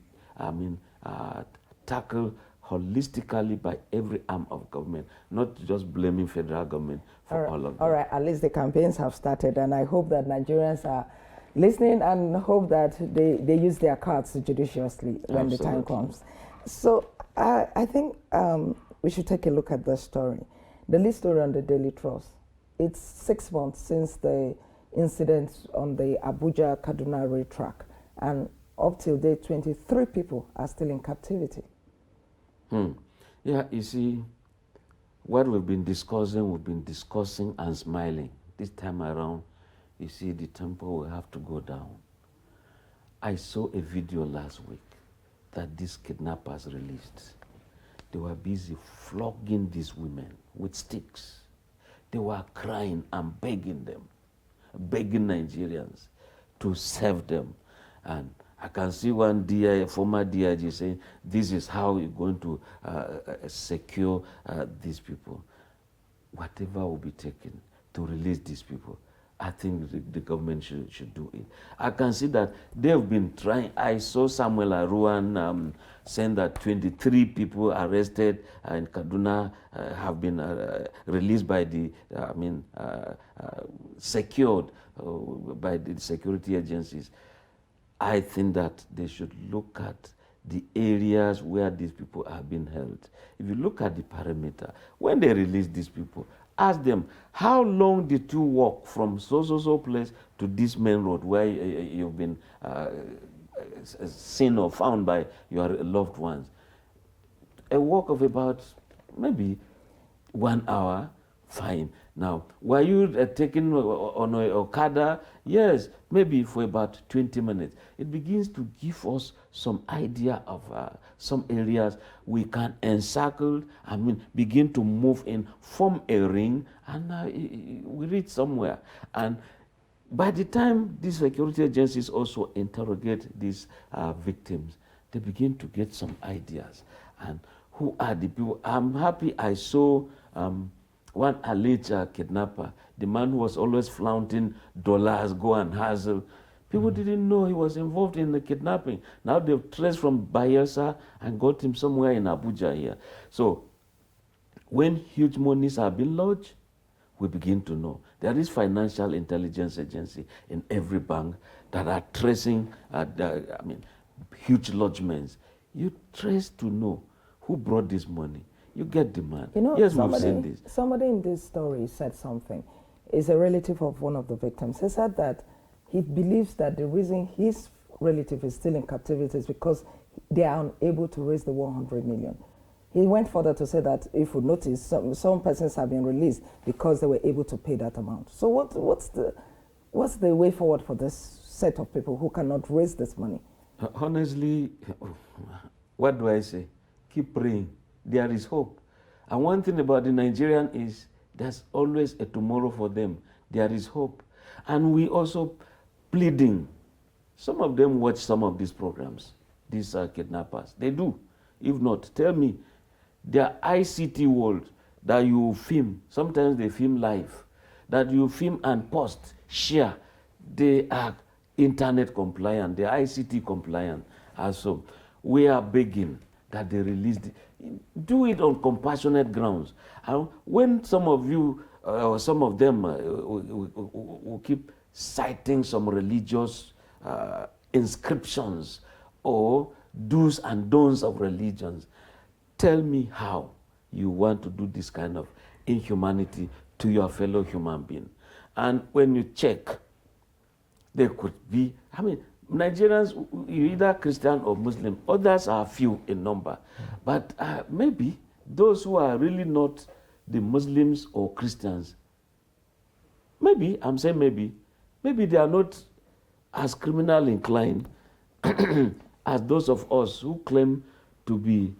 R: tackled holistically by every arm of government, not just blaming federal government for all of them.
B: All right, at least the campaigns have started, and I hope that Nigerians are listening and hope that they use their cards judiciously when the time comes. So I think we should take a look at the story. The lead story on the Daily Trust. It's 6 months since the incident on the Abuja-Kaduna rail track, and up till date, 23 people are still in captivity.
R: Yeah, you see, what we've been discussing and smiling. This time around, you see, the tempo will have to go down. I saw a video last week that these kidnappers released. They were busy flogging these women with sticks. They were crying and begging Nigerians to serve them. And I can see one former DIG saying, this is how you're going to secure these people. whatever will be taken to release these people, I think the government should do it. I can see that they've been trying. I saw Samuel Aruan saying that 23 people arrested in Kaduna have been released by the, secured by the security agencies. I think that they should look at the areas where these people are being held. If you look at the perimeter, when they release these people, ask them, how long did you walk from so place to this main road where you've been seen or found by your loved ones? A walk of about maybe 1 hour, fine. Now, were you taken on a Okada? Yes, maybe for about 20 minutes. It begins to give us some idea of some areas we can encircle, begin to move in, form a ring, and we reach somewhere. And by the time these security agencies also interrogate these victims, they begin to get some ideas. And who are the people? I'm happy I saw one alleged kidnapper, the man who was always flaunting dollars, go and hustle. People didn't know he was involved in the kidnapping. Now they've traced from Bayelsa and got him somewhere in Abuja here. So when huge monies are being lodged, we begin to know. There is financial intelligence agency in every bank that are tracing huge lodgements. You trace to know who brought this money. You get the man.
B: You know,
R: yes, we've seen this.
B: Somebody in this story said something. It's a relative of one of the victims. He said that he believes that the reason his relative is still in captivity is because they are unable to raise the 100 million. He went further to say that if you notice, some persons have been released because they were able to pay that amount. So what's the way forward for this set of people who cannot raise this money?
R: Honestly, what do I say? Keep praying. There is hope. And one thing about the Nigerian is there's always a tomorrow for them. There is hope. And we also pleading. Some of them watch some of these programs, these kidnappers. They do. If not, tell me, their ICT world that you film, sometimes they film live, that you film and post, share, they are internet compliant, they are ICT compliant. Also, we are begging that they release do it on compassionate grounds. And when some of you, or some of them will keep citing some religious inscriptions or do's and don'ts of religions, tell me how you want to do this kind of inhumanity to your fellow human being. And when you check, there could be, Nigerians, you're either Christian or Muslim. Others are few in number. But maybe those who are really not the Muslims or Christians, maybe, I'm saying maybe they are not as criminal inclined as those of us who claim to be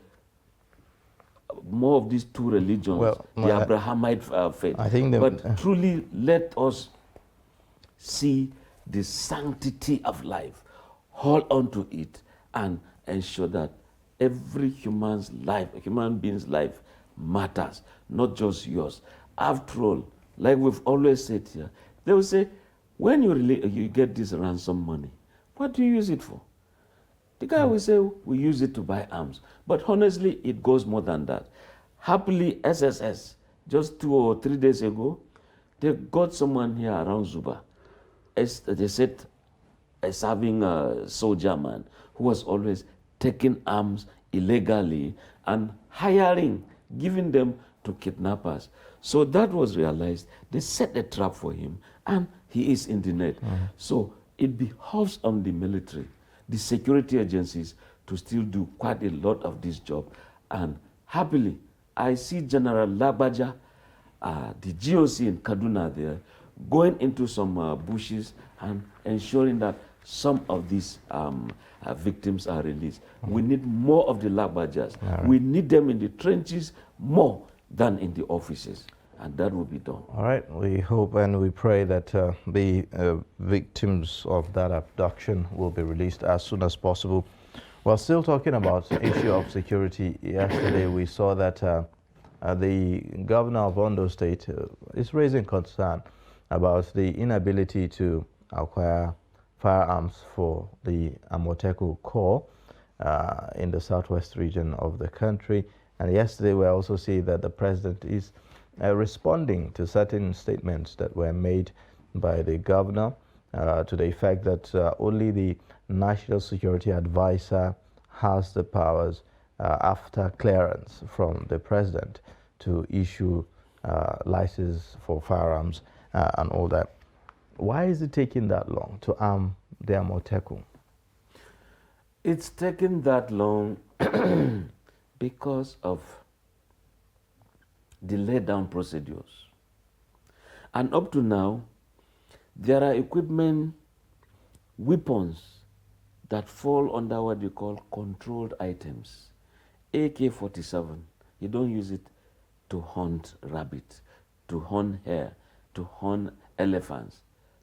R: more of these two religions, the Abrahamite faith.
A: I think
R: but truly let us see the sanctity of life, hold on to it, and ensure that every human being's life matters, not just yours. After all, like we've always said here, they will say, when you get this ransom money, what do you use it for? The guy will say, we use it to buy arms. But honestly, it goes more than that. Happily, SSS, just 2 or 3 days ago, they got someone here around Zuba. They said a serving soldier man who was always taking arms illegally and hiring, giving them to kidnappers. So that was realized. They set a trap for him and he is in the net. So it behoves on the military, the security agencies, to still do quite a lot of this job. And happily, I see General Labaja, the GOC in Kaduna there, going into some bushes and ensuring that some of these victims are released. We need more of the Labajas.
A: Right.
R: We need them in the trenches more than in the offices. And that will be done.
A: All right, we hope and we pray that the victims of that abduction will be released as soon as possible. While still talking about the issue of security, yesterday we saw that the governor of Ondo State is raising concern about the inability to acquire firearms for the Amoteku Corps in the southwest region of the country. And yesterday we also see that the president is responding to certain statements that were made by the governor to the effect that only the National Security Advisor has the powers after clearance from the president to issue license for firearms and all that. Why is it taking that long to arm the Amoteku?
R: It's taken that long because of the laid-down procedures. And up to now, there are equipment, weapons that fall under what you call controlled items. AK-47, you don't use it to hunt rabbits, to hunt hare, to hunt elephants.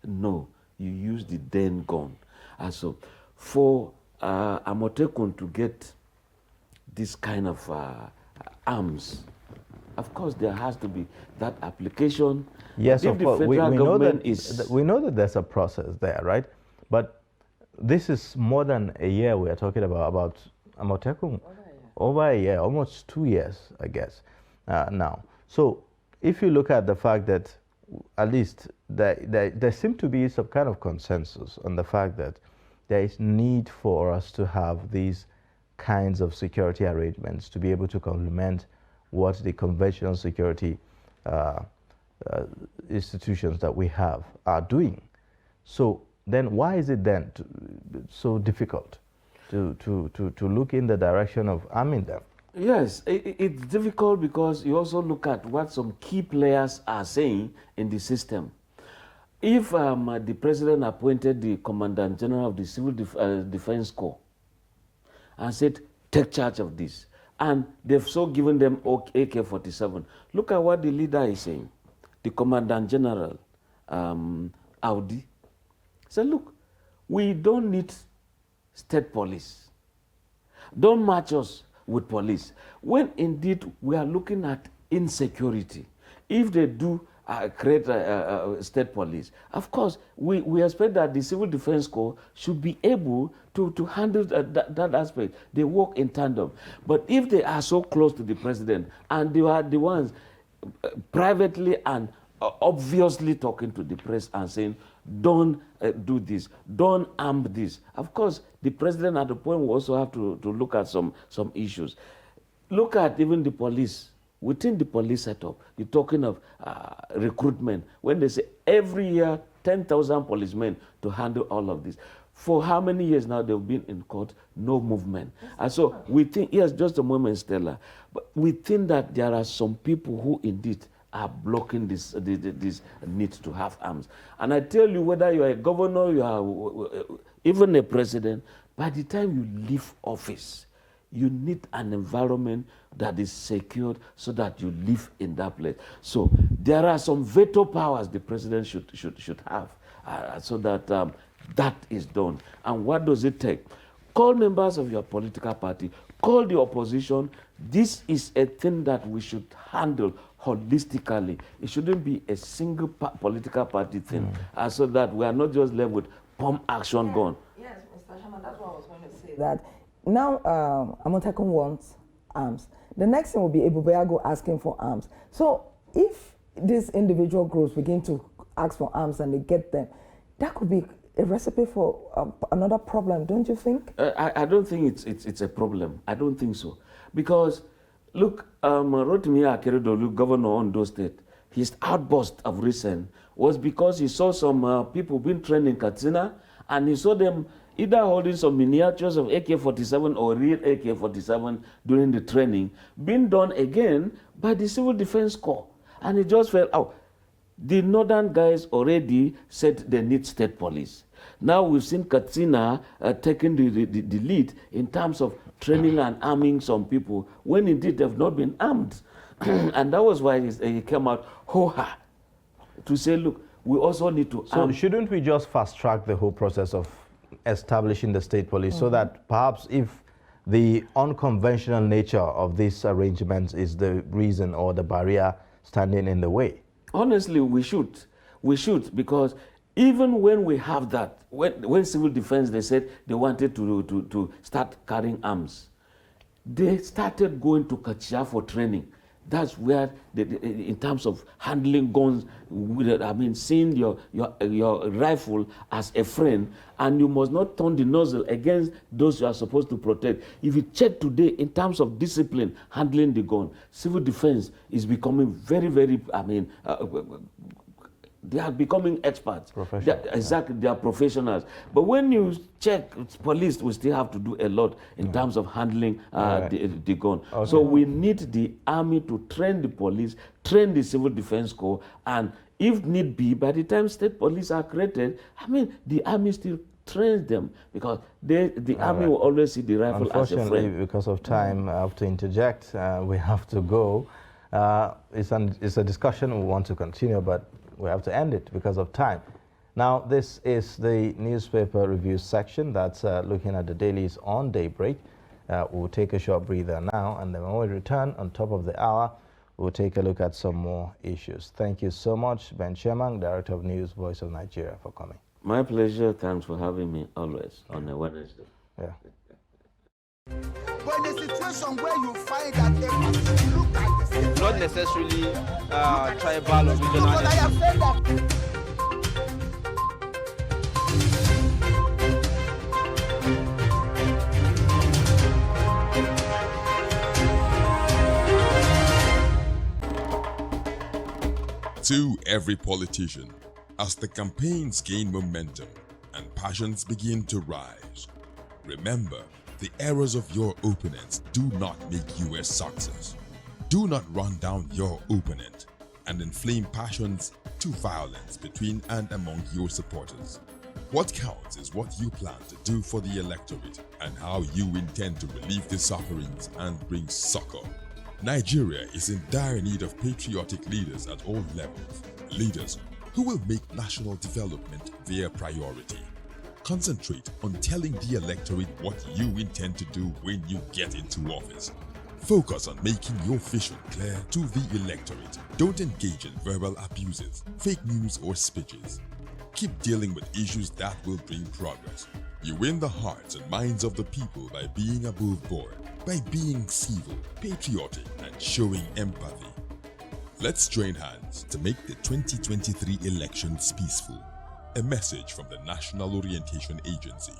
R: No, you use the den gun. And so for Amotekun to get this kind of arms, of course there has to be that application.
A: Yes,
R: if
A: of
R: the
A: course.
R: federal
A: We know
R: government
A: that we know that there's a process there, right? But this is more than a year we are talking about Amotekun. Over a year, almost 2 years, I guess, now. So if you look at the fact that at least there seems to be some kind of consensus on the fact that there is need for us to have these kinds of security arrangements to be able to complement what the conventional security institutions that we have are doing. So then why is it then so difficult to look in the direction of arming them?
R: Yes, it's difficult because you also look at what some key players are saying in the system. If the president appointed the Commandant General of the Civil Defense Corps and said, take charge of this, and they've so given them AK-47, look at what the leader is saying. The Commandant General, Audi, said, look, we don't need state police. Don't match us with police. When indeed we are looking at insecurity, if they do create a state police, of course, we expect that the Civil Defense Corps should be able to handle that aspect. They work in tandem. But if they are so close to the president and they are the ones privately and obviously talking to the press and saying, don't do this, don't arm this. Of course, the president at the point will also have to look at some issues. Look at even the police. Within the police setup, you're talking of recruitment. When they say every year, 10,000 policemen to handle all of this. For how many years now they've been in court? No movement. And so we think, yes, just a moment, Stella, but we think that there are some people who indeed are blocking this need to have arms. And I tell you, whether you are a governor, you are even a president, by the time you leave office, you need an environment that is secured so that you live in that place. So there are some veto powers the president should have so that that is done. And what does it take? Call members of your political party, call the opposition. This is a thing that we should handle holistically. It shouldn't be a single political party thing, so that we are not just left with pump action gun.
B: Yes, Mr. Shaman, that's what I was going to say. That now Amotekun wants arms. The next thing will be Ebubeago asking for arms. So if these individual groups begin to ask for arms and they get them, that could be a recipe for another problem, don't you think?
R: I don't think it's a problem. I don't think so. Because, look, Rotimi Akeredolu, governor of Ondo State, his outburst of recent was because he saw some people being trained in Katsina, and he saw them either holding some miniatures of AK-47 or real AK-47 during the training, being done again by the Civil Defense Corps. And he just felt, oh, the northern guys already said they need state police. Now we've seen Katsina taking the lead in terms of training and arming some people, when indeed they've not been armed. And that was why he came out ho-ha to say, look, we also need to arm.
A: So shouldn't we just fast track the whole process of establishing the state police so that perhaps if the unconventional nature of these arrangements is the reason or the barrier standing in the way?
R: Honestly, we should. We should, because even when we have that, when civil defense, they said they wanted to start carrying arms, they started going to Kachia for training. That's where, in terms of handling guns, I mean, seeing your rifle as a friend, and you must not turn the nozzle against those you are supposed to protect. If you check today, in terms of discipline, handling the gun, civil defense is becoming very, very, I mean, they are becoming experts. Exactly, they are professionals. But when you check, police will still have to do a lot in terms of handling the gun.
A: Okay.
R: So we need the army to train the police, train the civil defense corps, and if need be, by the time state police are created, I mean, the army still trains them, because the army will always see the rifle as a
A: Unfortunately,
R: friend.
A: because of time, I have to interject. We have to go. It's a discussion we want to continue, but we have to end it because of time. Now, this is the newspaper review section that's looking at the dailies on Daybreak. We'll take a short breather now, and then when we return on top of the hour, we'll take a look at some more issues. Thank you so much, Ben Chemang, Director of News, Voice of Nigeria, for coming.
R: My pleasure. Thanks for having me always on a Wednesday.
A: Yeah.
P: But in a situation where you find that a person look like the same,
Q: not necessarily tribal or regional.
P: because I have said that.
S: To every politician, as the campaigns gain momentum and passions begin to rise, remember, the errors of your opponents do not make you a success. Do not run down your opponent and inflame passions to violence between and among your supporters. What counts is what you plan to do for the electorate and how you intend to relieve the sufferings and bring succor. Nigeria is in dire need of patriotic leaders at all levels, leaders who will make national development their priority. Concentrate on telling the electorate what you intend to do when you get into office. Focus on making your vision clear to the electorate. Don't engage in verbal abuses, fake news, or speeches. Keep dealing with issues that will bring progress. You win the hearts and minds of the people by being above board, by being civil, patriotic, and showing empathy. Let's join hands to make the 2023 elections peaceful. A message from the National Orientation Agency.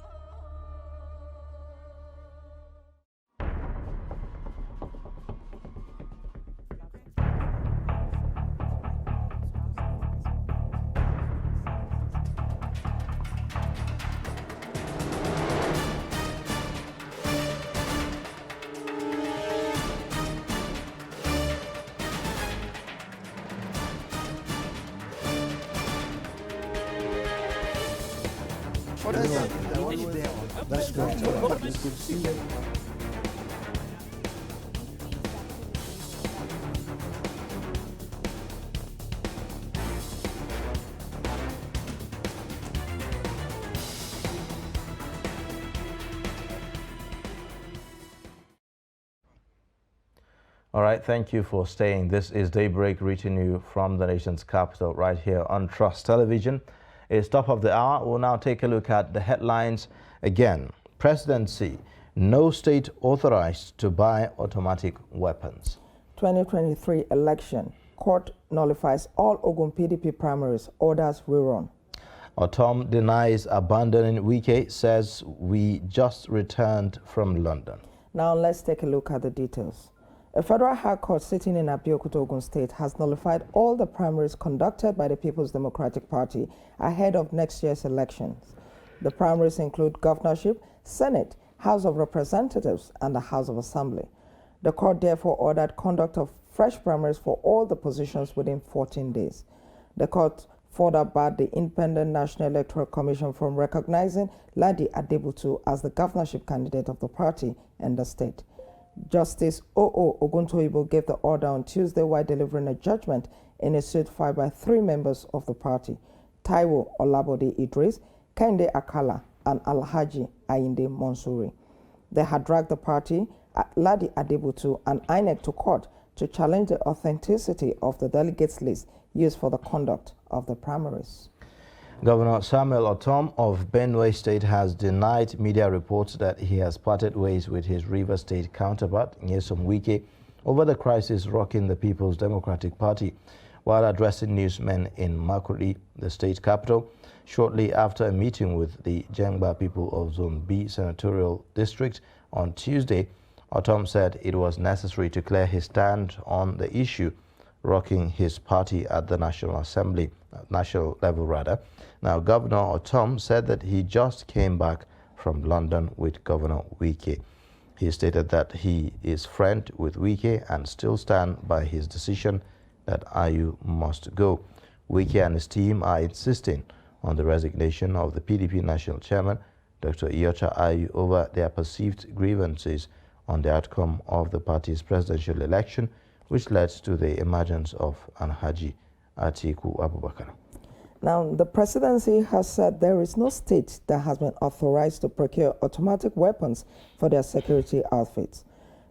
T: That's great. That's good to see you.
A: All right, thank you for staying. This is Daybreak, reaching you from the nation's capital right here on Trust Television. It's top of the hour. We'll now take a look at the headlines again. Presidency, no state authorized to buy automatic weapons.
B: 2023 election, court nullifies all Ogun PDP primaries, orders rerun.
A: Otom denies abandoning Wike, says we just returned from London.
B: Now let's take a look at the details. A federal high court sitting in Abeokuta, Ogun State has nullified all the primaries conducted by the People's Democratic Party ahead of next year's elections. The primaries include governorship, Senate, House of Representatives, and the House of Assembly. The court therefore ordered conduct of fresh primaries for all the positions within 14 days. The court further barred the Independent National Electoral Commission from recognizing Ladi Adebutu as the governorship candidate of the party in the state. Justice O.O. Oguntoyibo gave the order on Tuesday while delivering a judgment in a suit filed by 3 members of the party, Taiwo Olabode Idris, Kende Akala, and Alhaji Ayinde Monsuri. They had dragged the party, Ladi Adebutu, and INEC to court to challenge the authenticity of the delegates list used for the conduct of the primaries.
A: Governor Samuel Otom of Benue State has denied media reports that he has parted ways with his River State counterpart, Nyesom Wike, over the crisis rocking the People's Democratic Party. While addressing newsmen in Makuri, the state capital, shortly after a meeting with the Jengba people of Zone B Senatorial District on Tuesday, Otom said it was necessary to clear his stand on the issue rocking his party at the National Assembly, national level rather. Now, Governor Otom said that he just came back from London with Governor Wike. He stated that he is friend with Wike and still stand by his decision that Ayu must go. Wike and his team are insisting on the resignation of the PDP national chairman, Dr. Iyocha Ayu, over their perceived grievances on the outcome of the party's presidential election, which led to the emergence of Alhaji Atiku Abubakar.
B: Now, the presidency has said there is no state that has been authorized to procure automatic weapons for their security outfits.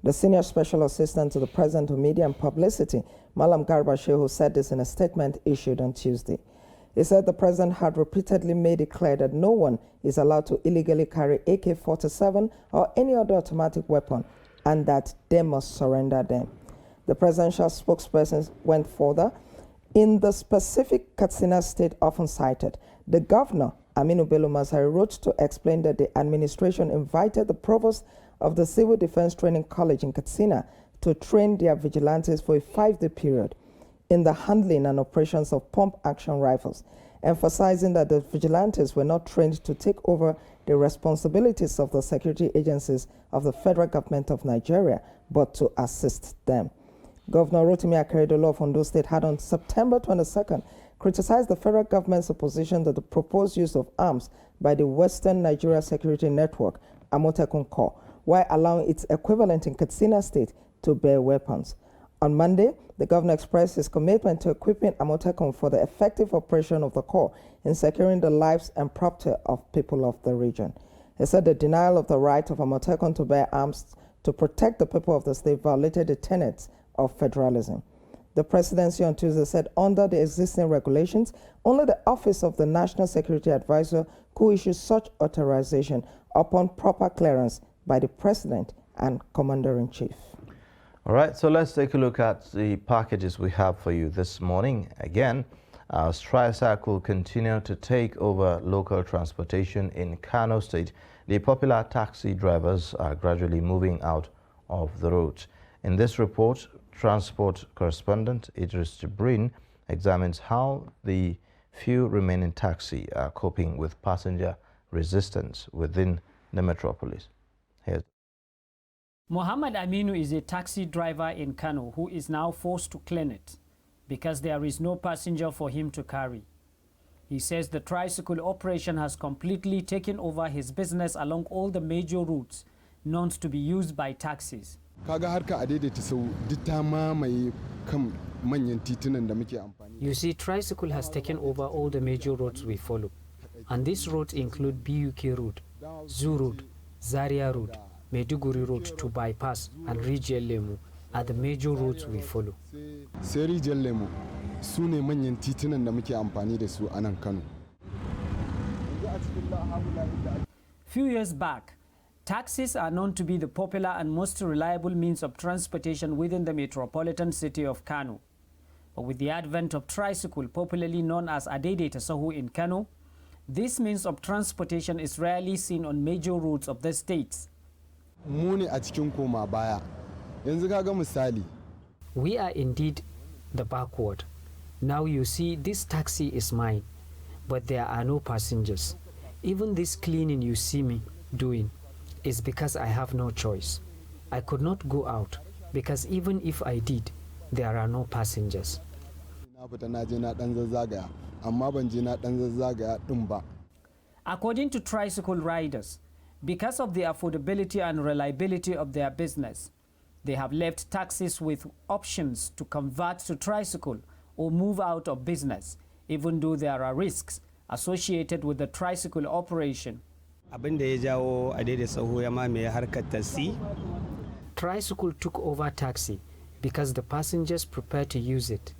B: The senior special assistant to the president of media and publicity, Malam Garba Shehu, said this in a statement issued on Tuesday. He said the president had repeatedly made it clear that no one is allowed to illegally carry AK-47 or any other automatic weapon, and that they must surrender them. The presidential spokesperson went further. In the specific Katsina state often cited, the governor, Aminu Bello Masari, wrote to explain that the administration invited the provost of the Civil Defense Training College in Katsina to train their vigilantes for a 5-day period in the handling and operations of pump-action rifles, emphasizing that the vigilantes were not trained to take over the responsibilities of the security agencies of the federal government of Nigeria, but to assist them. Governor Rotimi Akeredolu of Ondo State had on September 22nd criticized the federal government's opposition to the proposed use of arms by the Western Nigeria Security Network, Amotekun Corps, while allowing its equivalent in Katsina State to bear weapons. On Monday, the governor expressed his commitment to equipping Amotekun for the effective operation of the Corps in securing the lives and property of people of the region. He said the denial of the right of Amotekun to bear arms to protect the people of the state violated the tenets of federalism. The presidency on Tuesday said under the existing regulations, only the Office of the National Security Advisor could issue such authorization upon proper clearance by the president and commander-in-chief.
A: All right, so let's take a look at the packages we have for you this morning. Again, strikes will continue to take over local transportation in Kano State. The popular taxi drivers are gradually moving out of the route. In this report, transport correspondent Idris Jibrin examines how the few remaining taxi are coping with passenger resistance within the metropolis. Here's
E: Muhammad Aminu is a taxi driver in Kano who is now forced to clean it because there is no passenger for him to carry. He says the tricycle operation has completely taken over his business along all the major routes known to be used by taxis.
F: You see, tricycle has taken over all the major roads we follow. And these roads include BUK Road, Zoo Road, Zaria Road, Meduguri Road to bypass, and Rijiyar Lemu are the major roads we follow.
E: Few years back, taxis are known to be the popular and most reliable means of transportation within the metropolitan city of Kano. But with the advent of tricycle, popularly known as Adaidaita Sahu in Kano, this means of transportation is rarely seen on major routes of the states.
F: We are indeed the backward. Now you see, this taxi is mine, but there are no passengers. Even this cleaning you see me doing is because I have no choice. I could not go out because even if I did, there are no passengers.
E: According to tricycle riders, because of the affordability and reliability of their business, they have left taxis with options to convert to tricycle or move out of business, even though there are risks associated with the tricycle operation.
U: Abin da ya jawo a daidai sahu ya mamaye harkar taxi.
F: Tricycle took over taxi because the passengers prefer to use it.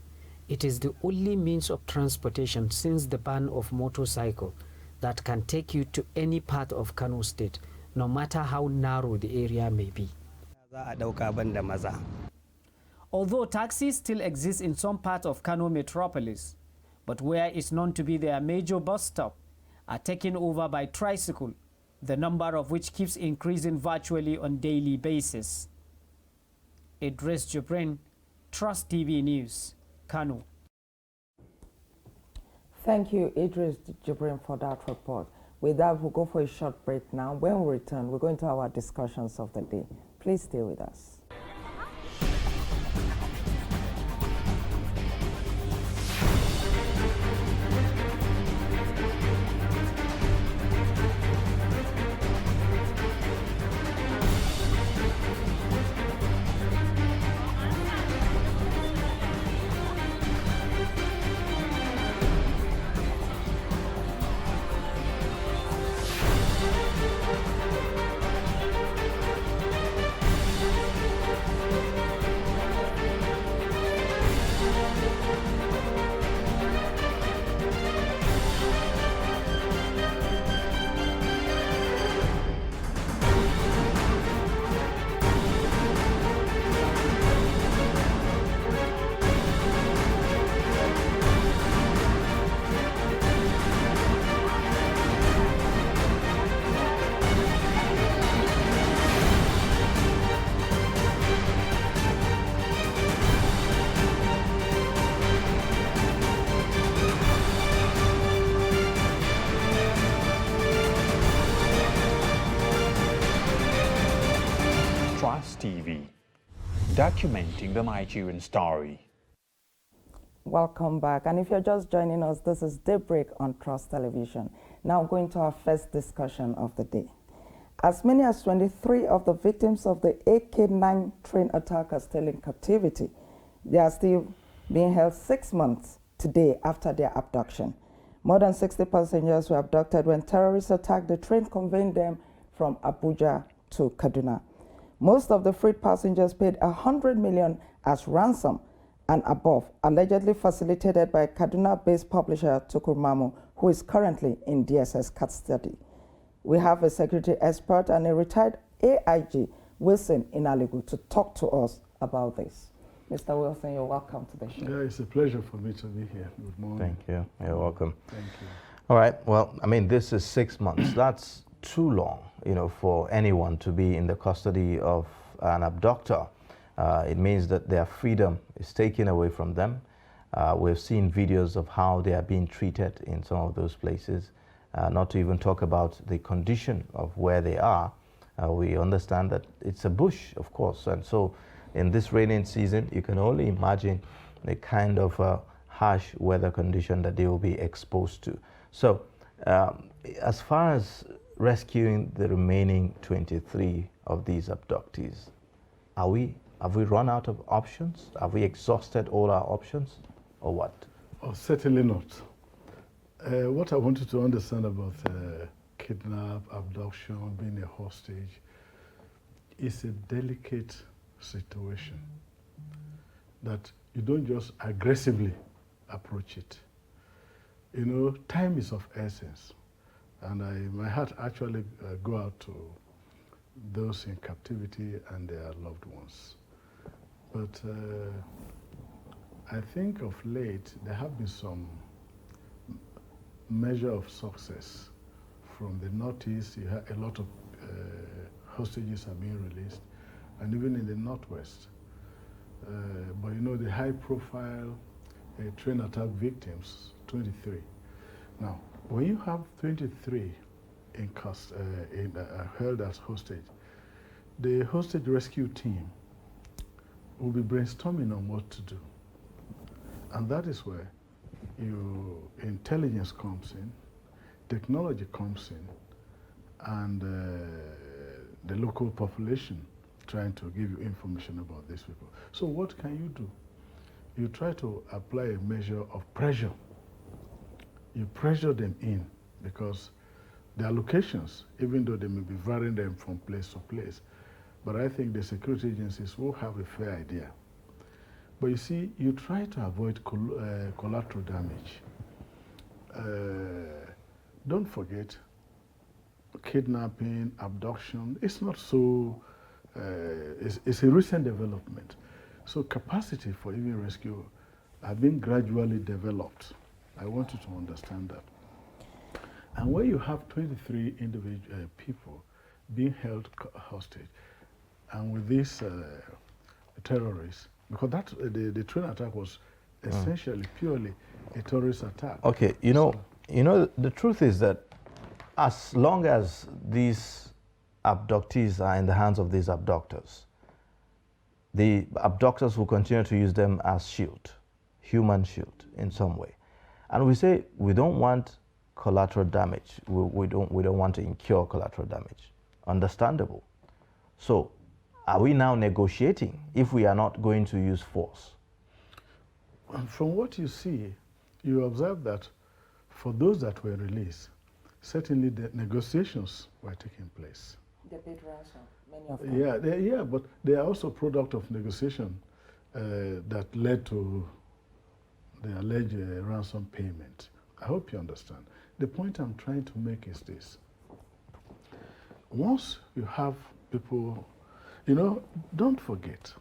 F: It is the only means of transportation since the ban of motorcycle that can take you to any part of Kano State, no matter how narrow the area may be.
E: Although taxis still exist in some parts of Kano metropolis, but where it's known to be their major bus stop, are taken over by tricycle, the number of which keeps increasing virtually on daily basis. Idris Jibrin, Trust TV News, Kano.
B: Thank you, Idris Jibrin, for that report. With that, we'll go for a short break now. When we return, we're going to our discussions of the day. Please stay with us.
V: TV, documenting the Nigerian story.
B: Welcome back. And if you're just joining us, this is Daybreak on Trust Television. Now going to our first discussion of the day. As many as 23 of the victims of the AK-9 train attack are still in captivity. They are still being held 6 months today after their abduction. More than 60 passengers were abducted when terrorists attacked the train conveying them from Abuja to Kaduna. Most of the freed passengers paid 100 million as ransom and above, allegedly facilitated by Kaduna-based publisher Tukur Mamu, who is currently in DSS custody. We have a security expert and a retired AIG, Wilson Inaligu, to talk to us about this. Mr. Wilson, you're welcome to the show.
W: Yeah, it's a pleasure for me to be here. Good morning.
A: Thank you. You're welcome.
W: Thank you.
A: All right. Well, I mean, this is 6 months. That's too long, for anyone to be in the custody of an abductor. It means that their freedom is taken away from them. We've seen videos of how they are being treated in some of those places, not to even talk about the condition of where they are. We understand that it's a bush, of course, and so in this raining season, you can only imagine the kind of harsh weather condition that they will be exposed to. So as far as rescuing the remaining 23 of these abductees, have we run out of options? Have we exhausted all our options, or what?
W: Oh, certainly not. What I wanted to understand about kidnap, abduction, being a hostage, is a delicate situation that you don't just aggressively approach it. Time is of essence. And my heart actually go out to those in captivity and their loved ones. But I think of late, there have been some measure of success. From the Northeast, you have a lot of hostages are being released, and even in the Northwest. But the high-profile train attack victims, 23. Now, when you have 23 held as hostage, the hostage rescue team will be brainstorming on what to do. And that is where intelligence comes in, technology comes in, and the local population trying to give you information about these people. So what can you do? You try to apply a measure of pressure. You pressure them in, because their locations, even though they may be varying them from place to place. But I think the security agencies will have a fair idea. But you see, you try to avoid collateral damage. Don't forget, kidnapping, abduction, it's not so, it's a recent development. So capacity for even rescue have been gradually developed. I want you to understand that. And when you have 23 individual people being held hostage, and with these terrorists, because that the train attack was essentially purely a terrorist attack.
A: Okay, you know, the truth is that as long as these abductees are in the hands of these abductors, the abductors will continue to use them as shield, human shield in some way. And we say we don't want collateral damage. We don't want to incur collateral damage. Understandable. So are we now negotiating if we are not going to use force?
W: From what you see, you observe that for those that were released, certainly the negotiations were taking place.
B: They paid ransom, many of them.
W: Yeah, but they are also product of negotiation that led to the alleged ransom payment. I hope you understand. The point I'm trying to make is this. Once you have people, don't forget,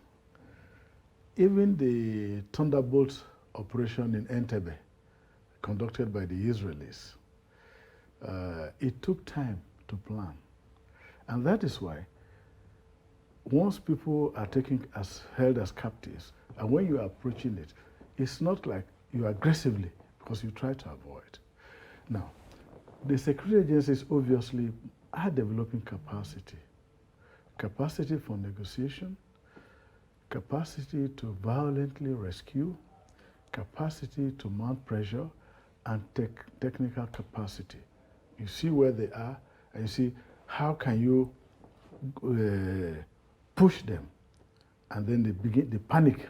W: even the Thunderbolt operation in Entebbe, conducted by the Israelis, it took time to plan. And that is why, once people are held as captives, and when you are approaching it, it's not like you aggressively, because you try to avoid. Now, the security agencies obviously are developing capacity. Capacity for negotiation, capacity to violently rescue, capacity to mount pressure, and technical capacity. You see where they are, and you see how can you push them, and then they panic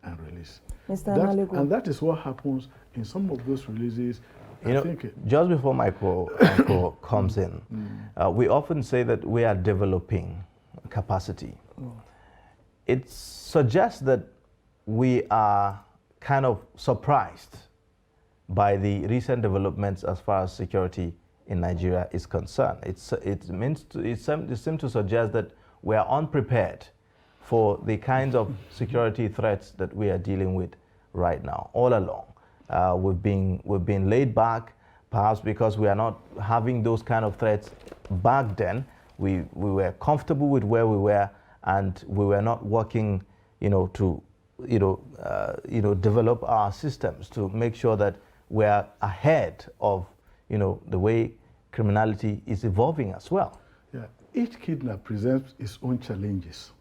W: and release.
B: Mr.
W: And that is what happens in some of those releases.
A: Just before Michael comes in, we often say that we are developing capacity. It suggests that we are kind of surprised by the recent developments as far as security in Nigeria is concerned. It seems to suggest that we are unprepared for the kinds of security threats that we are dealing with right now. All along, we've been laid back, perhaps because we are not having those kind of threats back then. We were comfortable with where we were, and we were not working, to develop our systems to make sure that we are ahead of, the way criminality is evolving as well.
W: Yeah, each kidnap presents its own challenges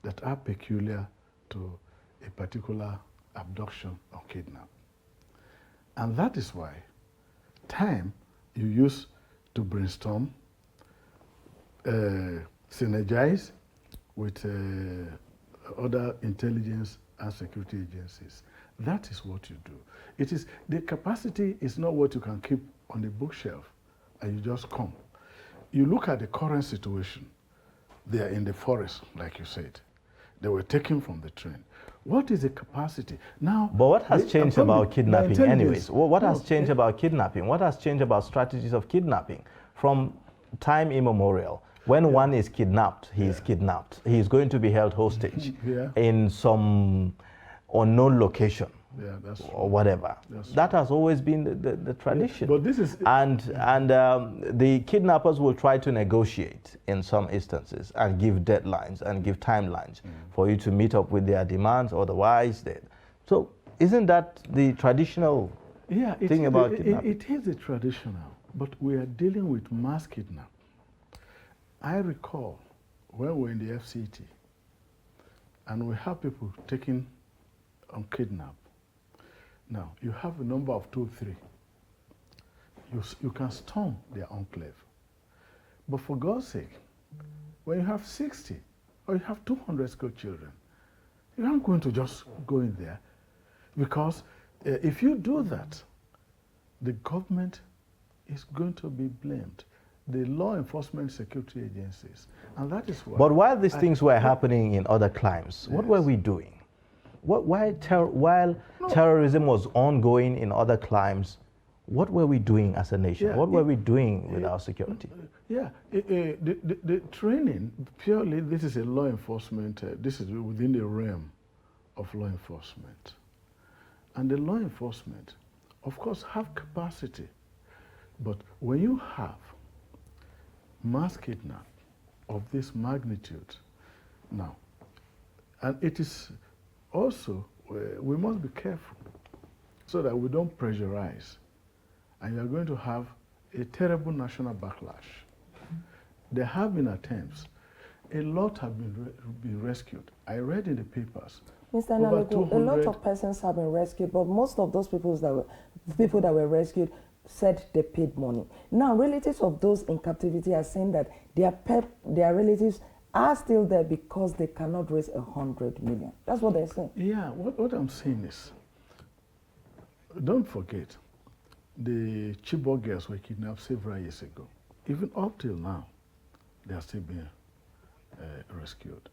W: that are peculiar to a particular abduction or kidnap. And that is why time you use to brainstorm, synergize with other intelligence and security agencies. That is what you do. The capacity is not what you can keep on the bookshelf and you just come. You look at the current situation. They are in the forest, like you said. They were taken from the train. What is the capacity? Now,
A: but what has changed about kidnapping anyways? What has changed about kidnapping? What has changed about strategies of kidnapping? From time immemorial, when one is kidnapped, he is kidnapped. He is going to be held hostage in some unknown location.
W: Yeah, that's true.
A: Or whatever. That has always been the tradition.
W: But this is
A: the kidnappers will try to negotiate in some instances and give deadlines and give timelines for you to meet up with their demands. Otherwise, so isn't that the traditional thing about kidnapping?
W: It is a traditional, but we are dealing with mass kidnap. I recall when we were in the FCT, and we have people taken on kidnap. Now, you have a number of 2 or 3. You can storm their enclave. But for God's sake, when you have 60 or you have 200 school children, you aren't going to just go in there. Because if you do that, the government is going to be blamed. the law enforcement security agencies. And that is why.
A: But while these things were happening in other climes, what were we doing? While terrorism was ongoing in other climes, what were we doing as a nation?
W: Yeah,
A: what were we doing with our security?
W: The training, purely, this is a law enforcement, this is within the realm of law enforcement. And the law enforcement, of course, have capacity. But when you have mass kidnap of this magnitude now, and it is also, we must be careful so that we don't pressurize. And you're going to have a terrible national backlash. There have been attempts. A lot have been rescued. I read in the papers.
B: Mr. Nalego, a lot of persons have been rescued, but most of those people that were rescued said they paid money. Now, relatives of those in captivity are saying that their relatives are still there because they cannot raise 100 million. That's what they're saying.
W: Yeah, what I'm saying is, don't forget, the Chibok girls were kidnapped several years ago. Even up till now, they are still being rescued.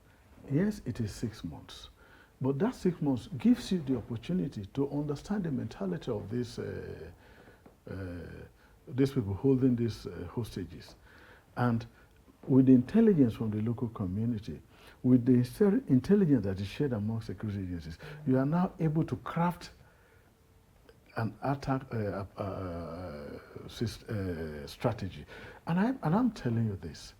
W: Yes, it is 6 months. But that 6 months gives you the opportunity to understand the mentality of these people holding these hostages. And with the intelligence from the local community, with the intelligence that is shared among security agencies, you are now able to craft an attack strategy. And I'm telling you this,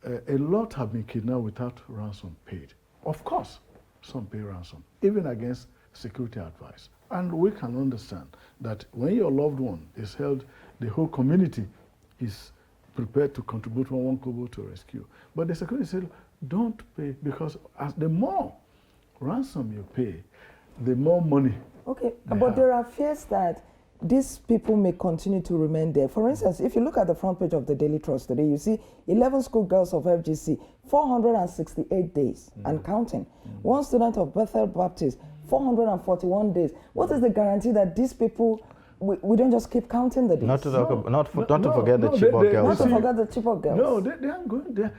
W: a lot have been kidnapped without ransom paid. Of course, some pay ransom, even against security advice. And we can understand that when your loved one is held, the whole community is prepared to contribute one kobo to rescue. But the security said, don't pay, because as the more ransom you pay, the more money.
B: Okay, but there are fears that these people may continue to remain there. For instance, if you look at the front page of the Daily Trust today, you see 11 schoolgirls of FGC, 468 days and counting. One student of Bethel Baptist, 441 days. What is the guarantee that these people, we don't just keep counting the days?
A: Not to forget the Chibok girls.
B: Not to forget the Chibok girls.
W: No, they aren't going there.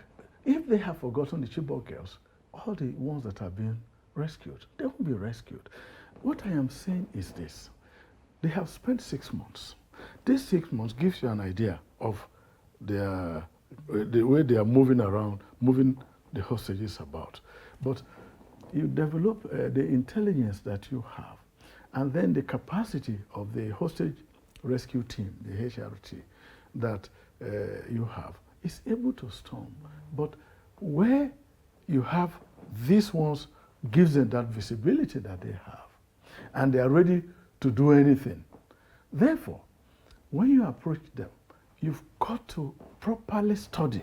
W: If they have forgotten the Chibok girls, all the ones that have been rescued, they won't be rescued. What I am saying is this. They have spent 6 months. This 6 months gives you an idea of the way they are moving around, moving the hostages about. But you develop the intelligence that you have, and then the capacity of the hostage rescue team, the HRT, that you have, is able to storm. But where you have these ones gives them that visibility that they have, and they are ready to do anything. Therefore, when you approach them, you've got to properly study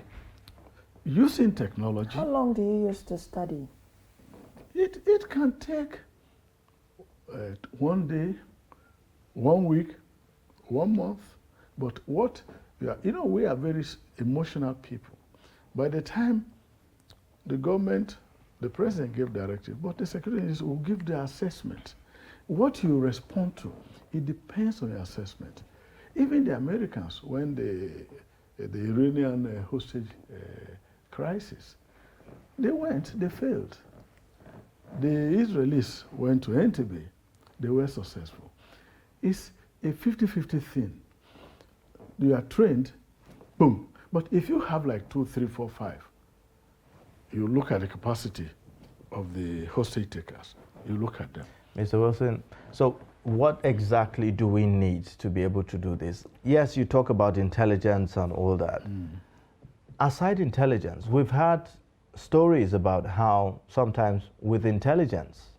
W: using technology.
B: How long do you use to study?
W: It can take 1 day, 1 week, 1 month. But we are very emotional people. By the time the government, the president gave directive, but the security agencies will give the assessment. What you respond to, it depends on your assessment. Even the Americans, when the Iranian hostage crisis, they failed. The Israelis went to Entebbe, they were successful. It's a 50-50 thing. You are trained, boom. But if you have like 2, 3, 4, 5, you look at the capacity of the hostage takers, you look at them.
A: Mr. Wilson, so what exactly do we need to be able to do this? Yes, you talk about intelligence and all that. Aside intelligence, we've had stories about how sometimes with intelligence,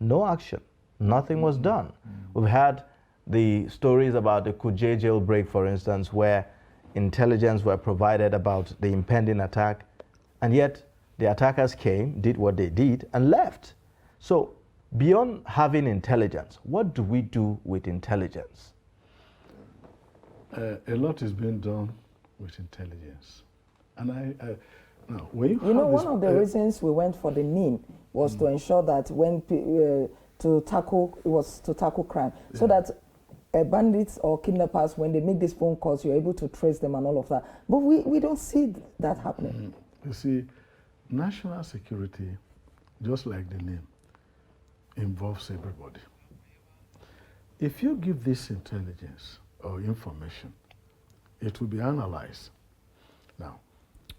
A: no action, nothing was done. We've had the stories about the Kuje jailbreak, for instance, where intelligence were provided about the impending attack, and yet the attackers came, did what they did, and left. So beyond having intelligence, what do we do with intelligence?
W: A lot is being done with intelligence. And now, when you
B: one of the reasons we went for the NIN was to ensure that when to tackle crime, so that bandits or kidnappers, when they make these phone calls, you're able to trace them and all of that. But we don't see that happening.
W: You see, national security, just like the name, involves everybody. If you give this intelligence or information, it will be analyzed now,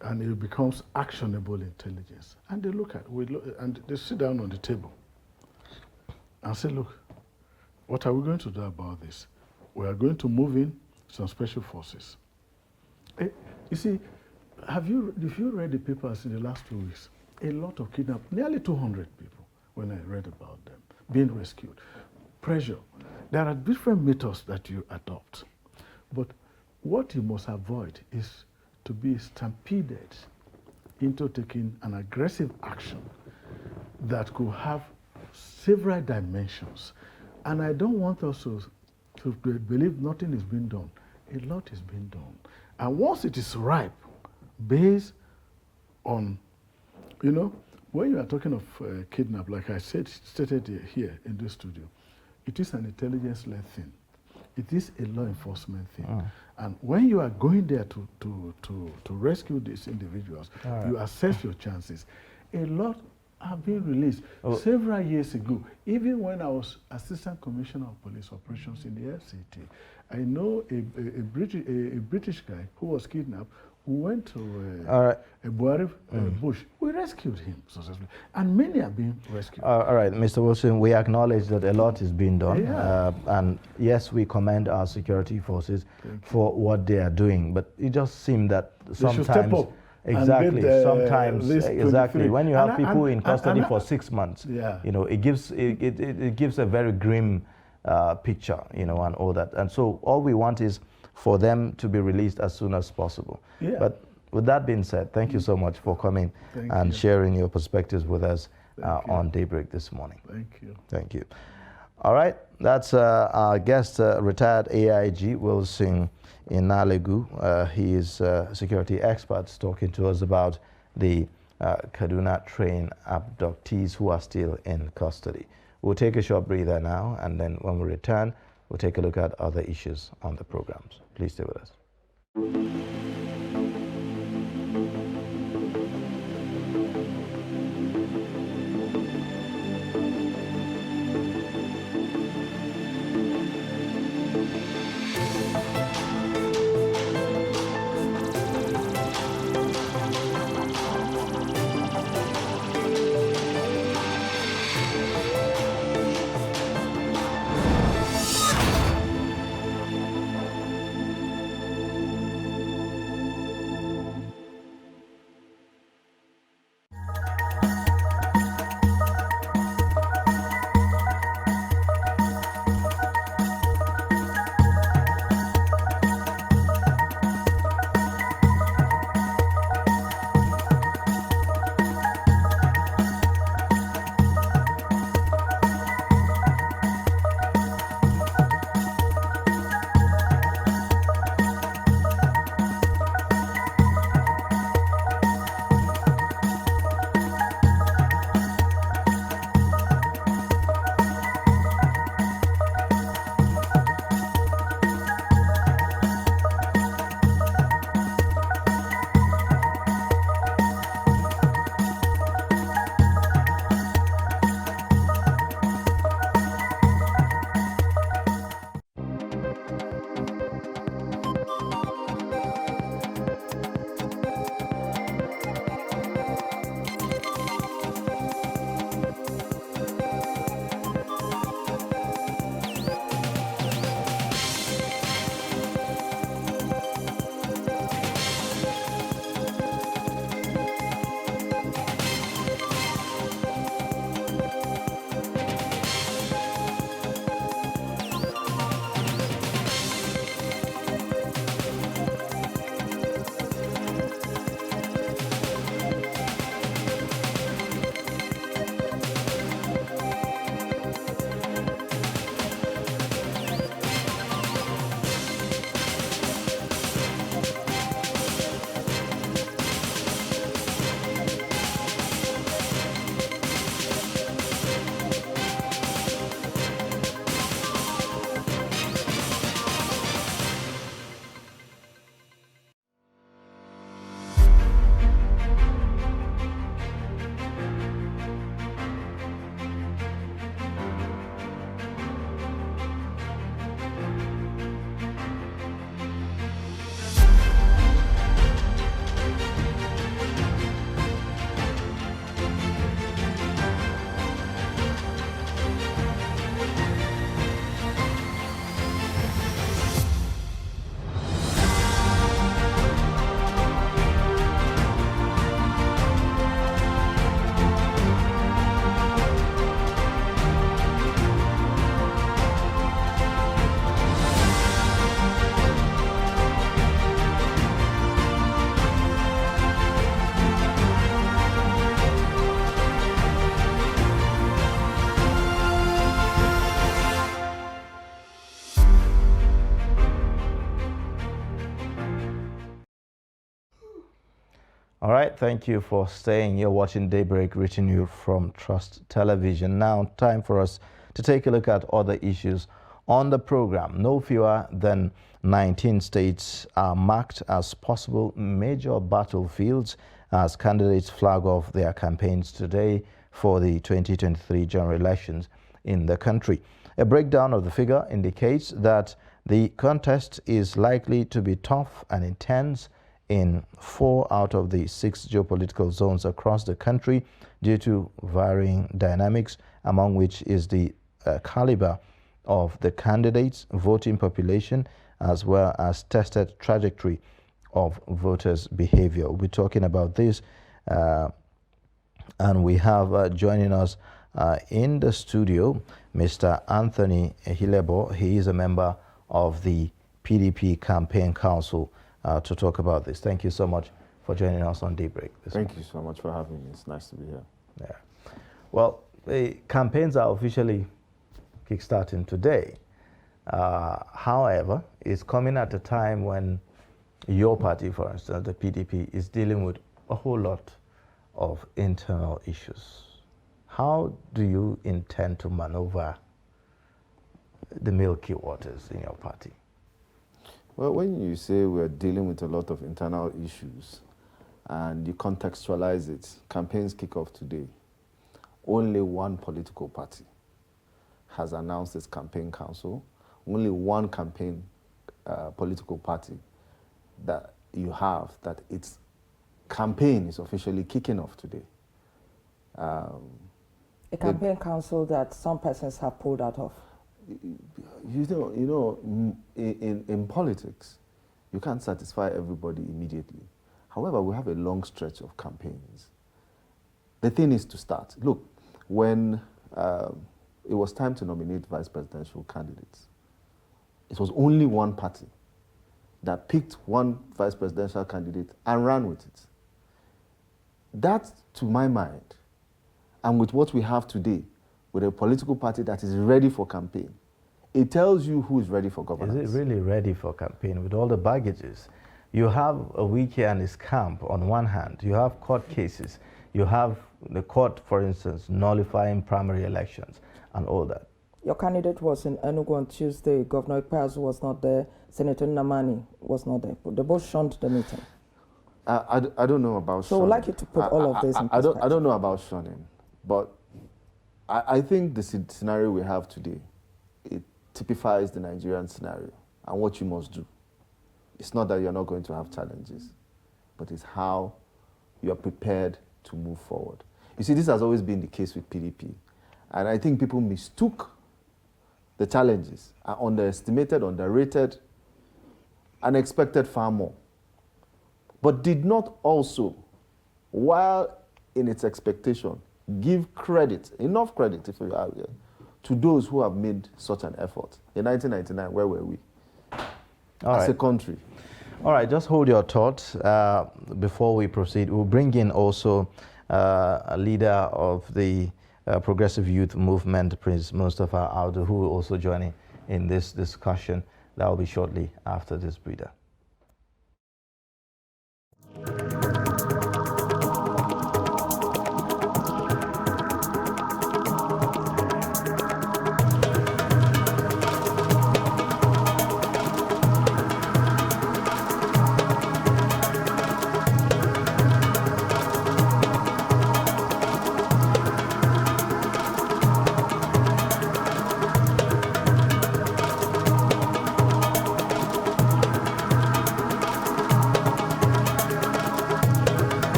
W: and it becomes actionable intelligence. And they look at, and they sit down on the table and say, look, what are we going to do about this? We are going to move in some special forces. You see, if you read the papers in the last 2 weeks, a lot of kidnapped, nearly 200 people, when I read about them, being rescued. Pressure. There are different methods that you adopt. But what you must avoid is to be stampeded into taking an aggressive action that could have several dimensions. And I don't want us to believe nothing is being done. A lot is being done. And once it is ripe, based on, you know, when you are talking of kidnap, like I stated here in this studio, it is an intelligence-led thing. It is a law enforcement thing. And when you are going there to rescue these individuals, you assess your chances. A lot have been released several years ago. Even when I was Assistant Commissioner of Police Operations in the FCT, I know a British guy who was kidnapped, who went to a Buhari bush. We rescued him successfully. And many are being rescued.
A: All right, Mr. Wilson, we acknowledge that a lot is being done. And yes, we commend our security forces for what they are doing. But it just seems that sometimes...
W: They should step up.
A: Exactly. Sometimes, exactly. When you have people in custody for 6 months, you know, it gives a very grim picture, you know, and all that. And so all we want is for them to be released as soon as possible. But with that being said, thank you so much for coming and sharing your perspectives with us on Daybreak this morning.
W: Thank you.
A: Thank you. All right, that's our guest, retired AIG Wilson Inalegu. He is a security expert talking to us about the Kaduna train abductees who are still in custody. We'll take a short breather now, and then when we return, we'll take a look at other issues on the programs. Please stay with us. All right, thank you for staying. You're watching Daybreak, reaching you from Trust Television. Now, time for us to take a look at other issues on the program. No fewer than 19 states are marked as possible major battlefields as candidates flag off their campaigns today for the 2023 general elections in the country. A breakdown of the figure indicates that the contest is likely to be tough and intense in 4 out of the 6 geopolitical zones across the country due to varying dynamics, among which is the caliber of the candidates, voting population, as well as tested trajectory of voters' behavior. We'll be talking about this, and we have joining us in the studio Mr. Anthony Hilebo. He is a member of the PDP Campaign Council to talk about this. Thank you so much for joining us on Daybreak.
C: Thank you so much for having me. It's nice to be here.
A: Yeah. Well, the campaigns are officially kickstarting today. However, it's coming at a time when your party, for instance, the PDP, is dealing with a whole lot of internal issues. How do you intend to maneuver the milky waters in your party?
C: Well, when you say we're dealing with a lot of internal issues and you contextualize it, campaigns kick off today. Only one political party has announced its campaign council. Only one campaign political party that you have that its campaign is officially kicking off today.
B: A campaign council that some persons have pulled out of.
C: In politics, you can't satisfy everybody immediately. However, we have a long stretch of campaigns. The thing is to start. Look, when it was time to nominate vice presidential candidates, it was only one party that picked one vice presidential candidate and ran with it. That, to my mind, and with what we have today, with a political party that is ready for campaign, it tells you who is ready for governance.
A: Is it really ready for campaign with all the baggages? You have a Wike and his camp on one hand. You have court cases. You have the court, for instance, nullifying primary elections and all that.
B: Your candidate was in Enugu on Tuesday. Governor Ikpeazu was not there. Senator Namani was not there. They both shunned the meeting.
C: I don't know about
B: so
C: shunning.
B: I'd like you to put all of this in perspective.
C: I don't know about shunning, but I think the scenario we have today, it typifies the Nigerian scenario and what you must do. It's not that you're not going to have challenges, but it's how you're prepared to move forward. You see, this has always been the case with PDP, and I think people mistook the challenges, are underestimated, underrated, and expected far more, but did not also, while in its expectation, give credit, enough credit, if you are here, to those who have made such an effort. In 1999, where were we? As a country.
A: All right, just hold your thoughts before we proceed. We'll bring in also a leader of the Progressive Youth Movement, Prince Mustafa Audu, who will also join in this discussion. That will be shortly after this breather.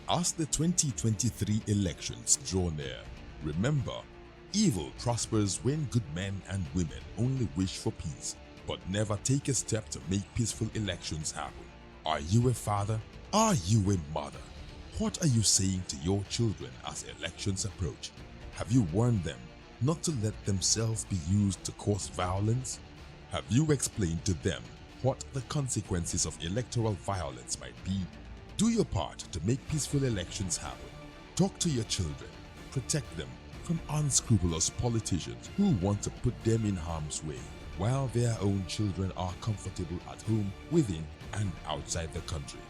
S: As the 2023 elections draw near, remember, evil prospers when good men and women only wish for peace, but never take a step to make peaceful elections happen. Are you a father? Are you a mother? What are you saying to your children as elections approach? Have you warned them not to let themselves be used to cause violence? Have you explained to them what the consequences of electoral violence might be? Do your part to make peaceful elections happen. Talk to your children. Protect them from unscrupulous politicians who want to put them in harm's way, while their own children are comfortable at home, within and outside the country.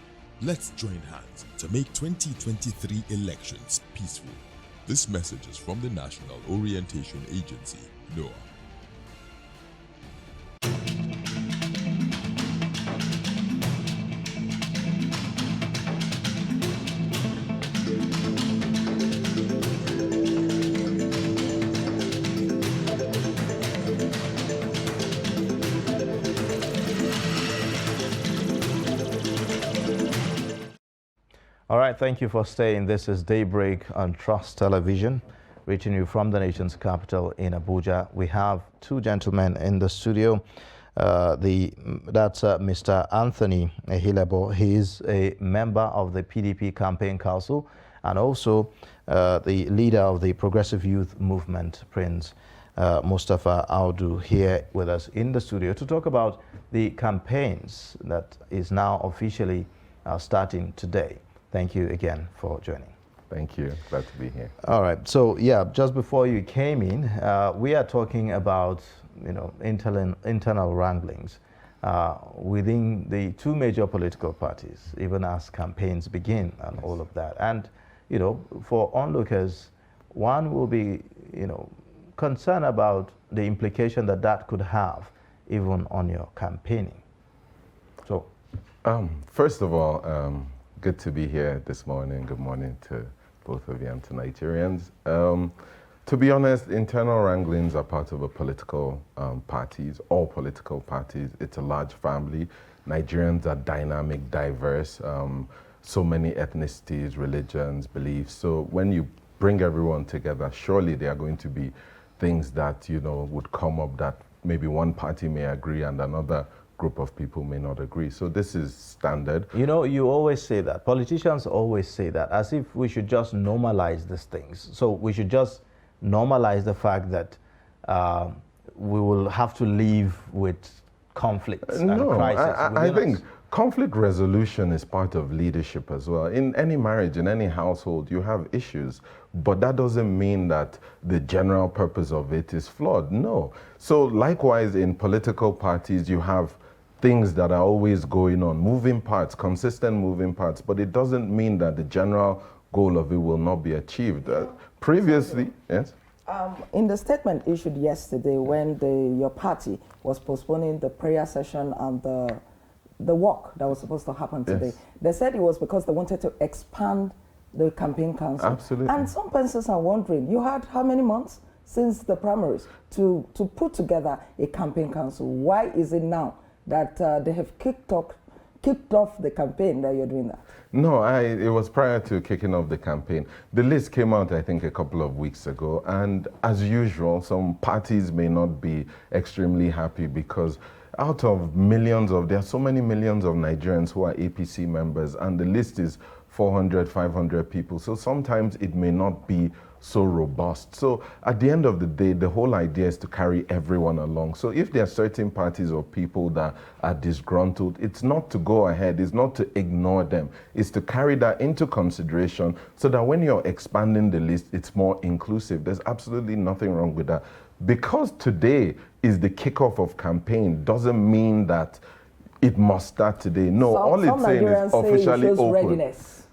S: Let's join hands to make 2023 elections peaceful. This message is from the National Orientation Agency, NOAA.
A: All right, thank you for staying. This is Daybreak on Trust Television, reaching you from the nation's capital in Abuja. We have two gentlemen in the studio. That's Mr. Anthony Ehilebo. He is a member of the PDP Campaign Council and also the leader of the Progressive Youth Movement, Prince Mustafa Audu, here with us in the studio to talk about the campaigns that is now officially starting today. Thank you again for joining.
D: Thank you. Glad to be here.
A: All right. So yeah, just before you came in, we are talking about internal wranglings within the two major political parties, even as campaigns begin and all of that. And for onlookers, one will be concerned about the implication that could have even on your campaigning. So,
D: first of all. Good to be here this morning. Good morning to both of you and to Nigerians. To be honest, internal wranglings are part of a political parties, all political parties. It's a large family. Nigerians are dynamic, diverse, so many ethnicities, religions, beliefs. So when you bring everyone together, surely there are going to be things that, would come up that maybe one party may agree and another group of people may not agree. So this is standard.
A: You always say that. Politicians always say that, as if we should just normalize these things. So we should just normalize the fact that we will have to live with conflicts and crises.
D: I think conflict resolution is part of leadership as well. In any marriage, in any household, you have issues, but that doesn't mean that the general purpose of it is flawed. No. So likewise, in political parties, you have things that are always going on, moving parts, consistent moving parts, but it doesn't mean that the general goal of it will not be achieved. Previously, yes?
B: In the statement issued yesterday when your party was postponing the prayer session and the walk that was supposed to happen today, they said it was because they wanted to expand the campaign council.
D: Absolutely.
B: And some persons are wondering, you had how many months since the primaries to put together a campaign council? Why is it now that they have kicked off the campaign that you're doing that?
D: No, it was prior to kicking off the campaign. The list came out, I think, a couple of weeks ago. And as usual, some parties may not be extremely happy because out of there are so many millions of Nigerians who are APC members, and the list is 400, 500 people. So sometimes it may not be so robust. So at the end of the day, the whole idea is to carry everyone along. So if there are certain parties or people that are disgruntled, it's not to go ahead, it's not to ignore them, it's to carry that into consideration so that when you're expanding the list, it's more inclusive. There's absolutely nothing wrong with that. Because today is the kickoff of campaign doesn't mean that it must start today. No, all it's saying is officially open.
B: Readiness.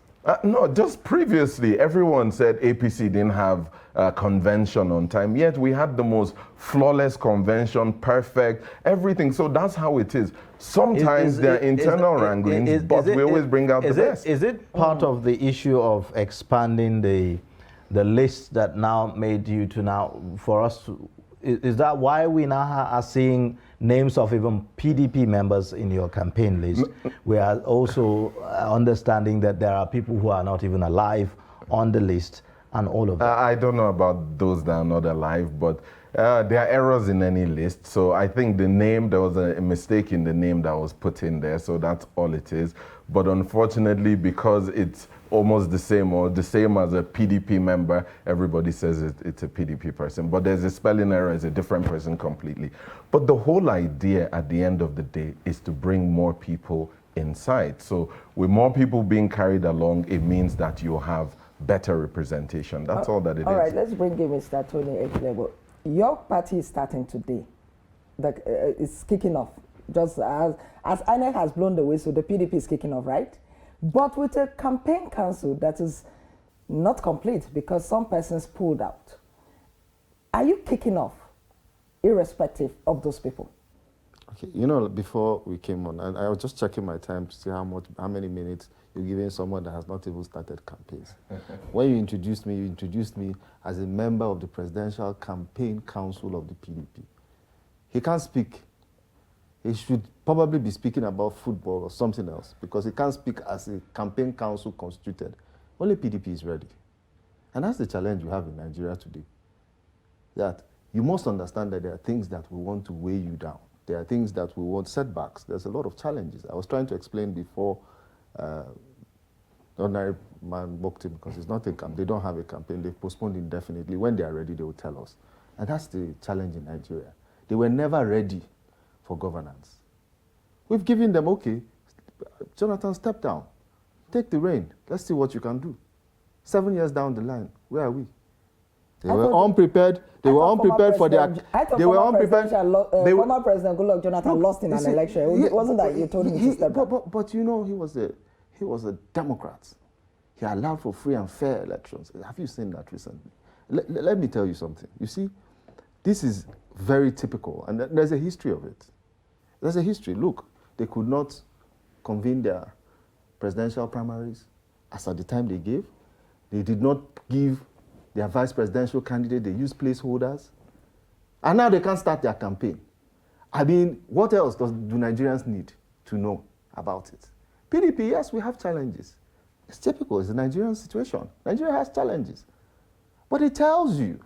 D: No, just previously, everyone said APC didn't have a convention on time, yet we had the most flawless convention, perfect, everything. So that's how it is. Sometimes there are internal wranglings, but we always bring out the best.
A: Is it part of the issue of expanding the list that now made you to now, for us to, is that why we now are seeing names of even PDP members in your campaign list? We are also understanding that there are people who are not even alive on the list and all of that.
D: I don't know about those that are not alive, but There are errors in any list, so I think the name, there was a mistake in the name that was put in there, so that's all it is. But unfortunately, because it's almost the same or the same as a PDP member, everybody says it's a PDP person. But there's a spelling error, it's a different person completely. But the whole idea at the end of the day is to bring more people inside. So with more people being carried along, it means that you have better representation. That's all that it is.
B: All right, let's bring in Mr. Tony Eklebo. Your party is starting today. It's kicking off. Just as INEC has blown the whistle, the PDP is kicking off, right? But with a campaign council that is not complete because some persons pulled out. Are you kicking off, irrespective of those people?
C: Okay, you know, before we came on, I was just checking my time to see how many minutes you're giving someone that has not even started campaigns. When you introduced me as a member of the Presidential Campaign Council of the PDP. He can't speak. He should probably be speaking about football or something else because he can't speak as a campaign council constituted. Only PDP is ready. And that's the challenge you have in Nigeria today. That you must understand that there are things that we want to weigh you down. There are things that we want setbacks. There's a lot of challenges. I was trying to explain before the ordinary man booked him because it's not a campaign. They don't have a campaign. They've postponed indefinitely. When they are ready, they will tell us. And that's the challenge in Nigeria. They were never ready for governance. We've given them, okay, Jonathan, step down. Take the reign. Let's see what you can do. 7 years down the line, where are we? They were unprepared. They were unprepared for their. They were unprepared.
B: Former President Goodluck Jonathan lost in an election. Wasn't that you told him to step down?
C: But you know, he was a Democrat. He allowed for free and fair elections. Have you seen that recently? Let me tell you something. You see, this is very typical, and there's a history of it. There's a history. Look, they could not convene their presidential primaries as at the time they gave. They did not give their vice presidential candidate. They used placeholders. And now they can't start their campaign. I mean, what else do Nigerians need to know about it? PDP, yes, we have challenges. It's typical. It's a Nigerian situation. Nigeria has challenges. But it tells you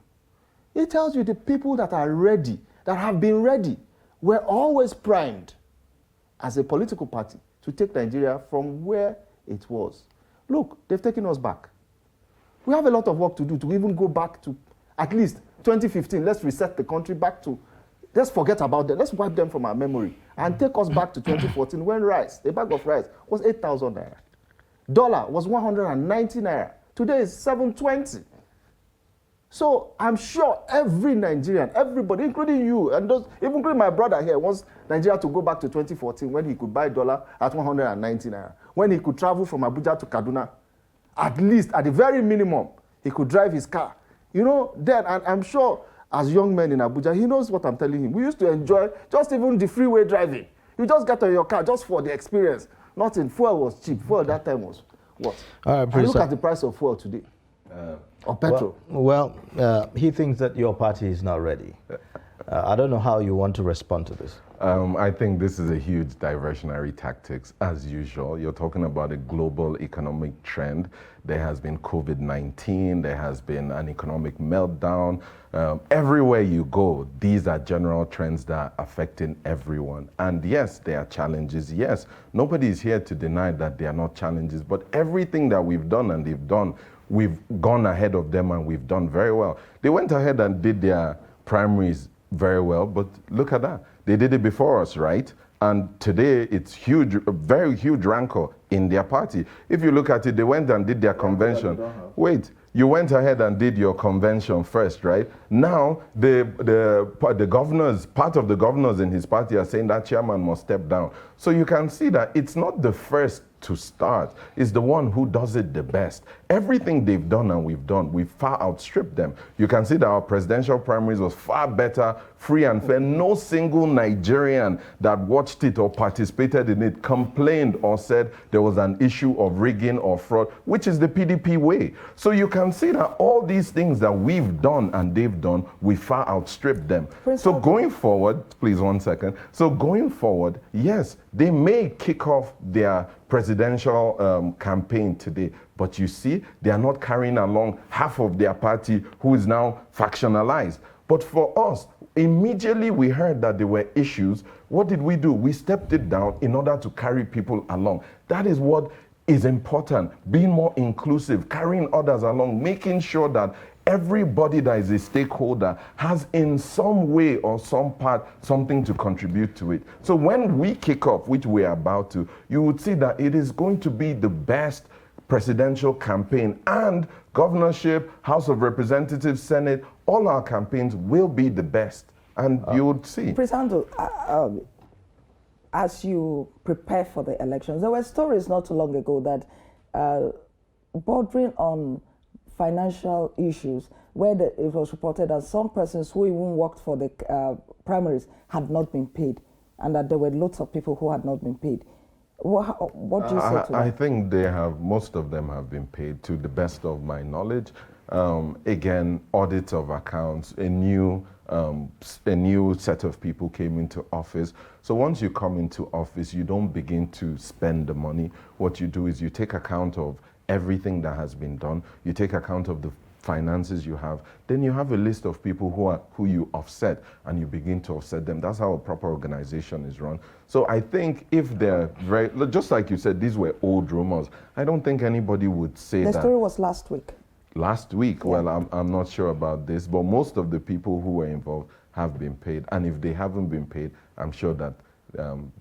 C: the people that are ready, that have been ready, were always primed as a political party to take Nigeria from where it was. Look, they've taken us back. We have a lot of work to do to even go back to at least 2015. Let's reset the country back to, let's forget about them. Let's wipe them from our memory and take us back to 2014 when rice, a bag of rice, was 8,000 naira. Dollar was 190 naira. Today is 720. So I'm sure every Nigerian, everybody, including you, and those, even including my brother here, wants Nigeria to go back to 2014 when he could buy dollar at 190 naira. When he could travel from Abuja to Kaduna, at least, at the very minimum, he could drive his car. You know, then, and I'm sure as young men in Abuja, he knows what I'm telling him. We used to enjoy just even the freeway driving. You just get on your car just for the experience. Nothing. Fuel was cheap. Fuel that time was what? And look at the price of fuel today. Or petrol.
A: Well, he thinks that your party is not ready. I don't know how you want to respond to this.
D: I think this is a huge diversionary tactics, as usual. You're talking about a global economic trend. There has been COVID-19, there has been an economic meltdown. Everywhere you go, these are general trends that are affecting everyone. And yes, there are challenges. Yes, nobody is here to deny that there are not challenges, but everything that we've done and they've done, we've gone ahead of them and we've done very well. They went ahead and did their primaries very well, but look at that. They did it before us, right? And today it's huge, a very huge rancor in their party. If you look at it, they went and did their convention. Wait, you went ahead and did your convention first, right? Now the governors, part of the governors in his party are saying that chairman must step down. So you can see that it's not the first to start, it's the one who does it the best. Everything they've done and we've done, we've far outstripped them. You can see that our presidential primaries was far better, free and fair. No single Nigerian that watched it or participated in it complained or said there was an issue of rigging or fraud, which is the PDP way. So you can see that all these things that we've done and they've done, we far outstripped them. So going forward, please 1 second. So going forward, yes, they may kick off their presidential campaign today, but you see, they are not carrying along half of their party who is now factionalized. But for us, immediately we heard that there were issues. What did we do? We stepped it down in order to carry people along. That is what is important. Being more inclusive, carrying others along, making sure that everybody that is a stakeholder has in some way or some part something to contribute to it. So when we kick off, which we are about to, you would see that it is going to be the best presidential campaign, and governorship, House of Representatives, Senate, all our campaigns will be the best, and you would see.
B: President, as you prepare for the elections, there were stories not too long ago that bordering on financial issues, where it was reported that some persons who even worked for the primaries had not been paid, and that there were lots of people who had not been paid. What do you say to that?
D: I think most of them have been paid, to the best of my knowledge. Again, audit of accounts, a new set of people came into office. So once you come into office, you don't begin to spend the money. What you do is you take account of everything that has been done. You take account of the finances you have. Then you have a list of people who you offset, and you begin to offset them. That's how a proper organization is run. So I think if they're just like you said, these were old rumors. I don't think anybody would say that.
B: The story was last week.
D: Last week? Yeah. Well, I'm not sure about this, but most of the people who were involved have been paid. And if they haven't been paid, I'm sure that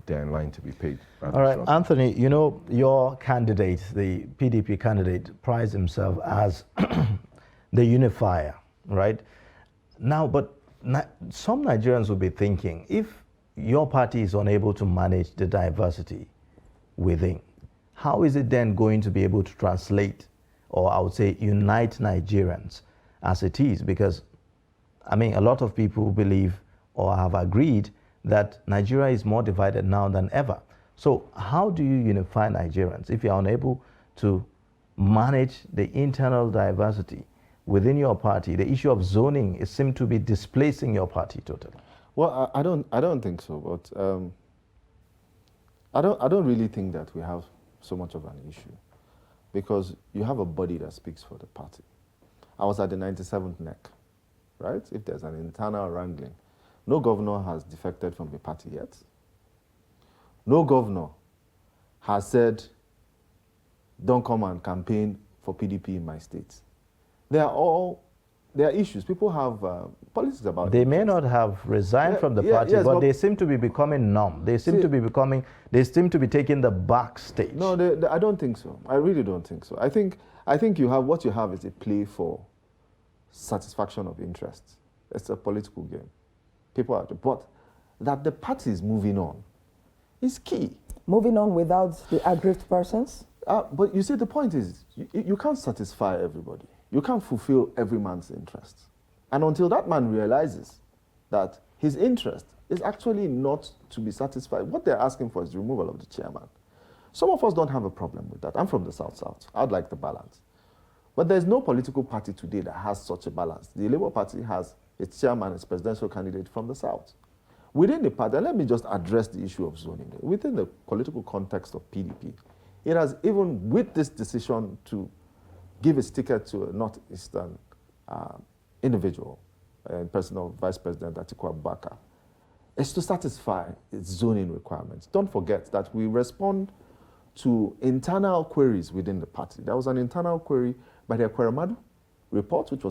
D: they're in line to be paid.
A: All right, shortly. Anthony, you know, your candidate, the PDP candidate, prides himself as the unifier, right? Now, but some Nigerians will be thinking, if your party is unable to manage the diversity within, how is it then going to be able to translate, or I would say unite Nigerians as it is? Because, I mean, a lot of people believe or have agreed that Nigeria is more divided now than ever. So how do you unify Nigerians if you're unable to manage the internal diversity within your party? The issue of zoning seems to be displacing your party totally.
C: Well, I don't think so, but I don't really think that we have so much of an issue, because you have a body that speaks for the party. I was at the 97th NEC, right? If there's an internal wrangling, no governor has defected from the party yet. No governor has said, don't come and campaign for PDP in my state. There are issues. People have politics about it.
A: They may not have resigned from the party, yes, but they seem to be becoming numb. They seem to be taking the back stage.
C: No, I don't think so. I really don't think so. I think what you have is a play for satisfaction of interests. It's a political game. People are, but that the party is moving on is key.
B: Moving on without the aggrieved persons?
C: But you see, the point is, you can't satisfy everybody. You can't fulfill every man's interest. And until that man realizes that his interest is actually not to be satisfied, what they're asking for is the removal of the chairman. Some of us don't have a problem with that. I'm from the South-South. I'd like the balance. But there's no political party today that has such a balance. The Labour Party has its chairman, its presidential candidate from the South. Within the party, let me just address the issue of zoning. Within the political context of PDP, it has, even with this decision to give its ticket to a Northeastern individual, person of Vice President Atiku Abubakar, is to satisfy its zoning requirements. Don't forget that we respond to internal queries within the party. There was an internal query by the Ekweremadu report, which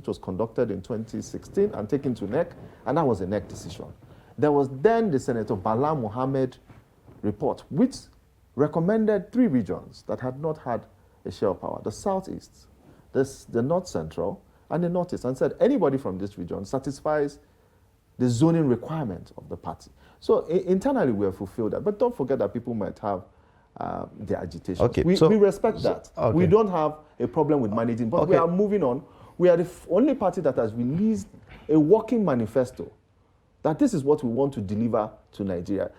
C: was conducted in 2016 and taken to NEC, and that was a NEC decision. There was then the Senator Bala Mohammed report, which recommended 3 regions that had not had a share of power: the Southeast, the North Central, and the Northeast, and said anybody from this region satisfies the zoning requirement of the party. So internally we have fulfilled that, but don't forget that people might have their agitation.
A: Okay,
C: we respect that. Okay. We don't have a problem with managing, but we are moving on. We are the only party that has released a working manifesto that this is what we want to deliver to Nigeria.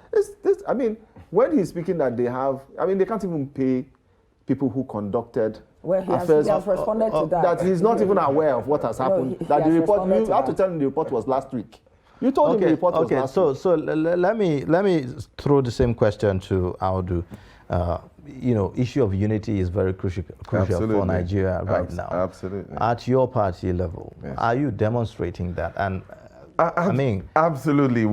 C: I mean, when he's speaking that they have, I mean, they can't even pay people who conducted affairs.
B: He has responded to that.
C: That he's not even aware of what has happened. That the report, you have to tell him the report was last week. You told him the report was last week.
A: So let me throw the same question to Audu. issue of unity is very crucial for Nigeria right now.
D: Absolutely.
A: At your party level,
D: yes.
A: Are you demonstrating that? And I mean,
D: absolutely.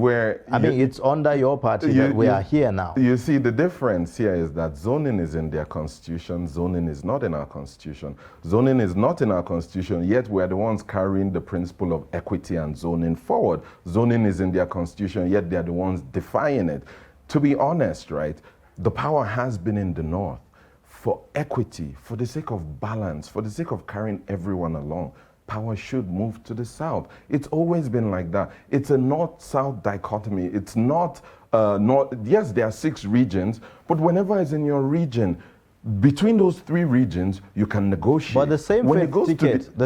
A: It's under your party that we are here now.
D: You see, the difference here is that zoning is in their constitution. Zoning is not in our constitution. Zoning is not in our constitution, yet we're the ones carrying the principle of equity and zoning forward. Zoning is in their constitution, yet they're the ones defying it. To be honest, right, the power has been in the north for equity, for the sake of balance, for the sake of carrying everyone along. Power should move to the south. It's always been like that. It's a north-south dichotomy. It's not, yes, there are 6 regions, but whenever it's in your region, between those 3 regions, you can negotiate.
A: But the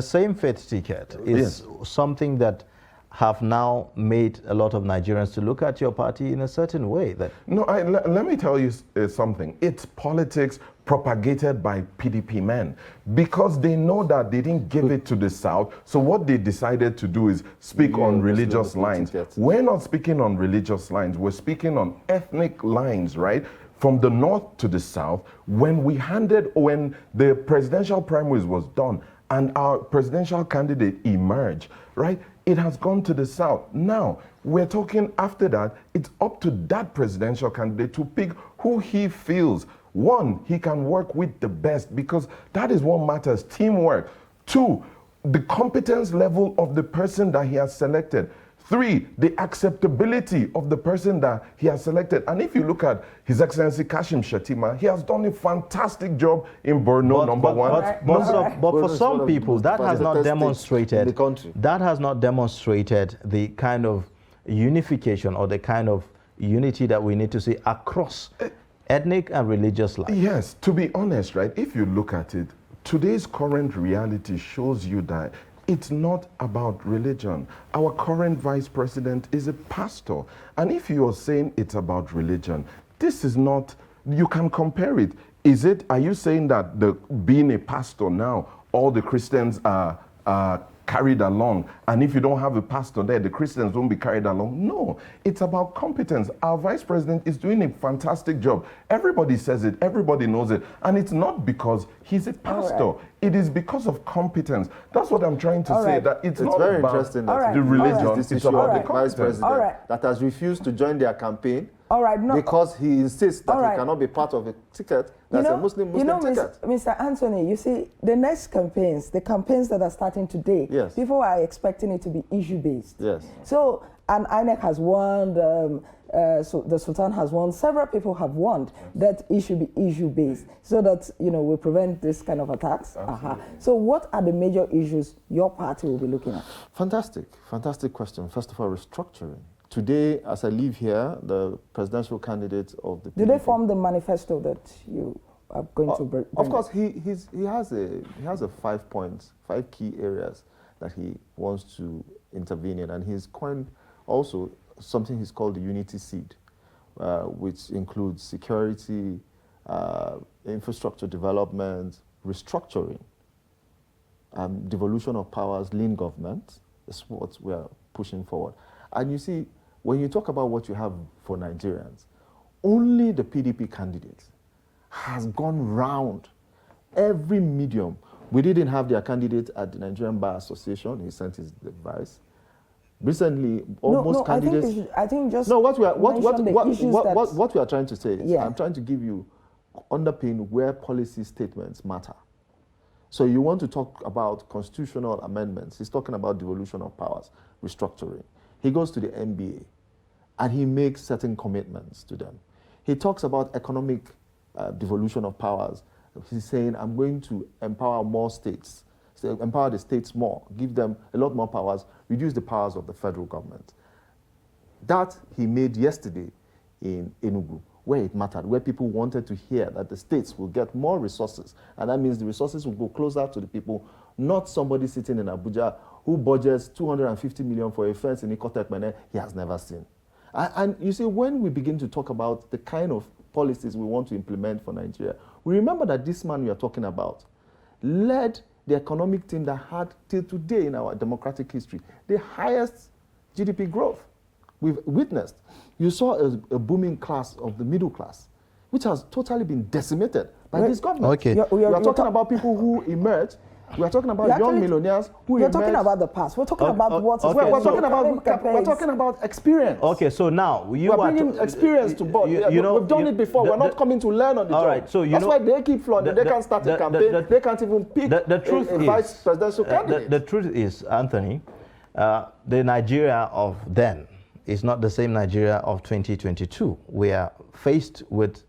A: same faith ticket is something that have now made a lot of Nigerians to look at your party in a certain way.
D: No, let me tell you something. It's politics propagated by PDP men because they know that they didn't give it to the South. So what they decided to do is speak on religious lines. We're not speaking on religious lines. We're speaking on ethnic lines, right? From the north to the south. When the presidential primaries was done and our presidential candidate emerged, right? It has gone to the south. Now, we're talking after that, it's up to that presidential candidate to pick who he feels, 1, he can work with the best, because that is what matters, teamwork. 2, the competence level of the person that he has selected. 3, the acceptability of the person that he has selected. And if you look at His Excellency Kashim Shettima, he has done a fantastic job in Borno, number one.
A: But for some people, that has not demonstrated the kind of unification or the kind of unity that we need to see across ethnic and religious lines.
D: Yes, to be honest, right, if you look at it, today's current reality shows you that it's not about religion. Our current vice president is a pastor. And if you're saying it's about religion, this is not, you can compare it. Are you saying that being a pastor now, all the Christians are carried along, and if you don't have a pastor there, the Christians won't be carried along? No, it's about competence. Our vice president is doing a fantastic job. Everybody says it, everybody knows it, and it's not because he's a pastor. It is because of competence. That's what I'm trying to say, that it's not
C: very
D: about
C: interesting that
D: the religion,
C: it's
D: about the
C: vice
D: competence.
C: president that has refused to join their campaign
B: no.
C: because he insists that he cannot be part of a ticket that's a Muslim ticket.
B: Mr. Anthony, you see, the next campaigns, the campaigns that are starting today, people are expecting it to be issue-based.
C: Yes.
B: So, and INEC has won, so the Sultan has won, several people have won that it should be issue-based so that, we prevent this kind of attacks. So what are the major issues your party will be looking at?
C: Fantastic question. First of all, restructuring. Today, as I leave here, the presidential candidate of the PDP.
B: Do they form the manifesto that you are going to bring?
C: Of course, he has a 5 points, 5 key areas that he wants to intervene in, and he's coined also something he's called the Unity Seed, which includes security, infrastructure development, restructuring, devolution of powers, lean government. Is what we are pushing forward. And you see, when you talk about what you have for Nigerians, only the PDP candidate has gone round every medium. We didn't have their candidate at the Nigerian Bar Association. He sent his advice. Recently, almost candidates.
B: I think just
C: what we are trying to say is, I'm trying to give you underpin where policy statements matter. So you want to talk about constitutional amendments. He's talking about devolution of powers, restructuring. He goes to the NBA and he makes certain commitments to them. He talks about economic devolution of powers. He's saying, I'm going to empower more states, empower the states more, give them a lot more powers, reduce the powers of the federal government. That he made yesterday in Enugu, where it mattered, where people wanted to hear that the states will get more resources. And that means the resources will go closer to the people, not somebody sitting in Abuja who budgets 250 million for a fence in Ikotek Mene he has never seen. And you see, when we begin to talk about the kind of policies we want to implement for Nigeria, we remember that this man we are talking about led the economic team that had, till today in our democratic history, the highest GDP growth we've witnessed. You saw a booming class of the middle class. which has totally been decimated by this government.
A: Okay.
C: We are talking about people who emerged. We are talking about young millionaires who
B: You're
C: emerged.
B: talking about the past. We're talking about what's
A: okay.
C: We're talking about experience.
A: Okay, so now
C: we're bringing experience to board. We've done it before. We're not coming to learn on the job.
A: Right, so
C: that's why they keep flooding. They can't start a campaign. They can't even pick a vice presidential candidate.
A: The truth is, Anthony, the Nigeria of then is not the same Nigeria of 2022. We are faced with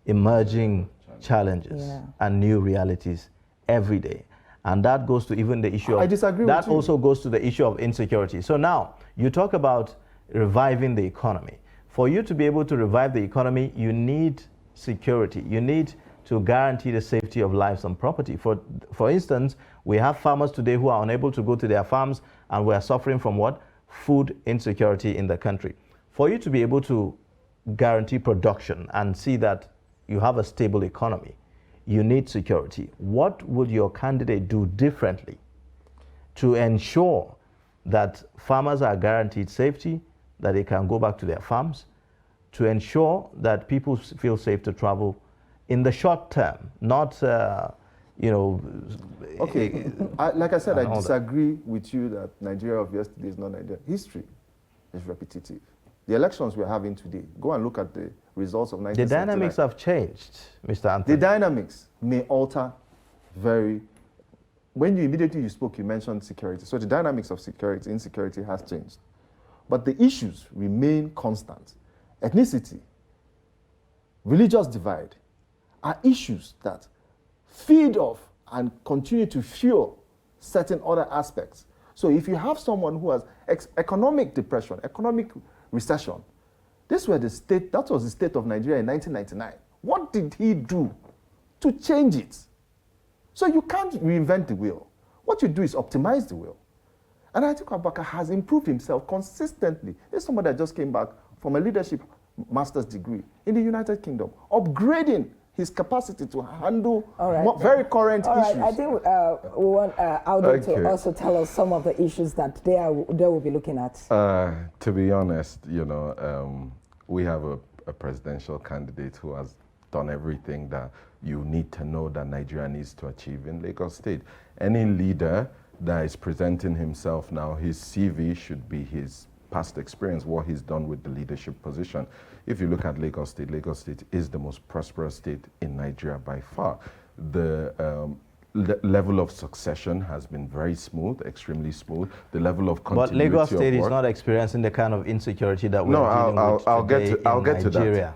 A: emerging challenges and new realities every day. And that goes to even the issue of...
C: I disagree with you.
A: That also goes to the issue of insecurity. So now, you talk about reviving the economy. For you to be able to revive the economy, you need security. You need to guarantee the safety of lives and property. For instance, we have farmers today who are unable to go to their farms, and we are suffering from what? Food insecurity in the country. For you to be able to guarantee production and see that you have a stable economy, you need security. What would your candidate do differently to ensure that farmers are guaranteed safety, that they can go back to their farms, to ensure that people feel safe to travel in the short term, not, you know...
C: Okay, like I said, I disagree with you that Nigeria of yesterday is not Nigeria. History is repetitive. The elections we're having today, go and look at the results of 1979.
A: The dynamics have changed, Mr. Anthony.
C: The dynamics may alter very... When you immediately spoke, you mentioned security. So the dynamics of security, insecurity has changed. But the issues remain constant. Ethnicity, religious divide are issues that feed off and continue to fuel certain other aspects. So if you have someone who has economic depression, economic recession, that was the state of Nigeria in 1999. What did he do to change it? So you can't reinvent the wheel. What you do is optimize the wheel. And I think Abubakar has improved himself consistently. There's someone that just came back from a leadership master's degree in the United Kingdom, upgrading his capacity to handle very current issues.
B: I think we want Audu to also tell us some of the issues that they will be looking at.
D: To be honest, you know, we have a presidential candidate who has done everything that you need to know that Nigeria needs to achieve in Lagos State. Any leader that is presenting himself now, his CV should be his past experience, what he's done with the leadership position. If you look at Lagos State is the most prosperous state in Nigeria by far. The level of succession has been very smooth, extremely smooth. The level of continuity
A: But Lagos State is not experiencing the kind of insecurity that we're dealing with
D: I'll get to that.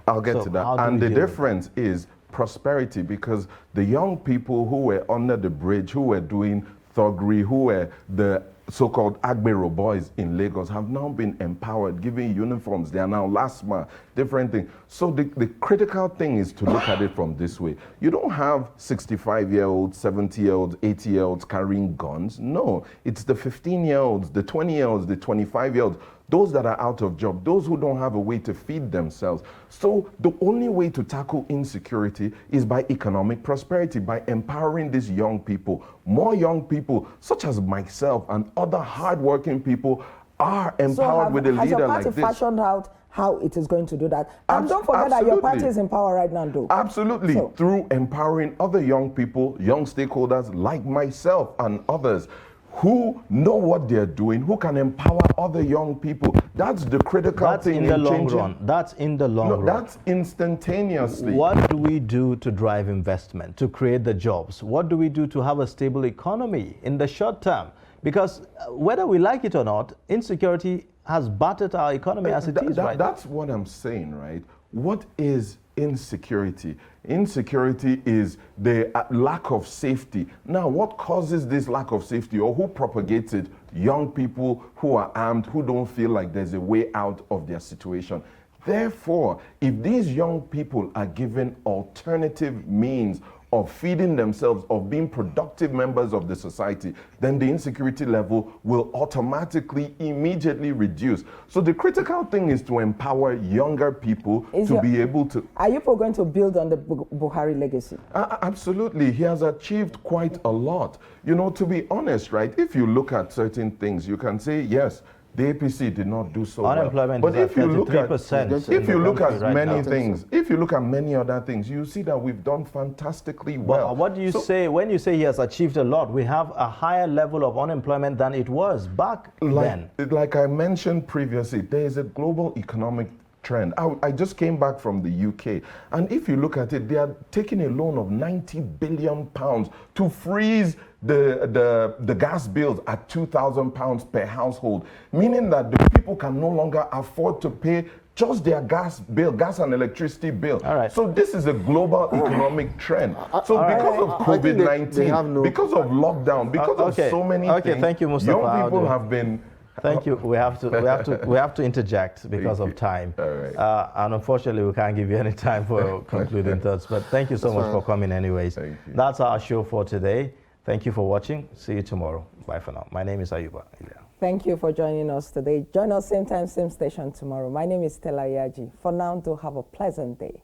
D: I'll get to that. And the difference is prosperity, because the young people who were under the bridge, who were doing thuggery, who were the so-called Agbero boys in Lagos have now been empowered, given uniforms. They are now LASMA, different things. So the critical thing is to look at it from this way. You don't have 65-year-olds, 70-year-olds, 80-year-olds carrying guns. No, it's the 15-year-olds, the 20-year-olds, the 25-year-olds, those that are out of job, those who don't have a way to feed themselves. So the only way to tackle insecurity is by economic prosperity, by empowering these young people. More young people, such as myself and other hardworking people, are empowered with a leader like this.
B: Has your party fashioned out how it is going to do that? And don't forget that your party is in power right now, though.
D: Absolutely, through empowering other young people, young stakeholders like myself and others, who know what they're doing, who can empower other young people. That's the critical thing
A: in the long run. That's in the long run.
D: That's instantaneously.
A: What do we do to drive investment, to create the jobs? What do we do to have a stable economy in the short term? Because whether we like it or not, insecurity has battered our economy as it is right now.
D: That's what I'm saying, right? What is insecurity? Insecurity is the lack of safety. Now, what causes this lack of safety, or who propagates it? Young people who are armed, who don't feel like there's a way out of their situation. Therefore, if these young people are given alternative means of feeding themselves, of being productive members of the society, then the insecurity level will automatically, immediately reduce. So the critical thing is to empower younger people to be able to...
B: Are you going to build on the Buhari legacy?
D: Absolutely. He has achieved quite a lot. You know, to be honest, right, if you look at certain things, you can say, yes, The APC did not do so well.
A: Unemployment
D: But
A: is
D: if you look at
A: 33%
D: if you look at
A: right
D: many
A: now.
D: things, if you look at many other things, you see that we've done fantastically well.
A: But what do you say when you say he has achieved a lot? We have a higher level of unemployment than it was back then.
D: Like I mentioned previously, there is a global economic trend. I just came back from the UK, and if you look at it, they are taking a loan of £90 billion to freeze the gas bills at £2,000 per household, meaning that the people can no longer afford to pay just their gas bill, gas and electricity bill.
A: All right.
D: So this is a global economic trend. So because of COVID-19, because of lockdown, because of so many things,
A: thank you, Mustafa.
D: young people have been.
A: Thank you. We have to interject because of time.
D: All right.
A: And unfortunately, we can't give you any time for concluding thoughts. But thank you so much for coming anyways.
D: Thank you.
A: That's our show for today. Thank you for watching. See you tomorrow. Bye for now. My name is Ayuba.
B: Thank you for joining us today. Join us same time, same station tomorrow. My name is Stella Yaji. For now, do have a pleasant day.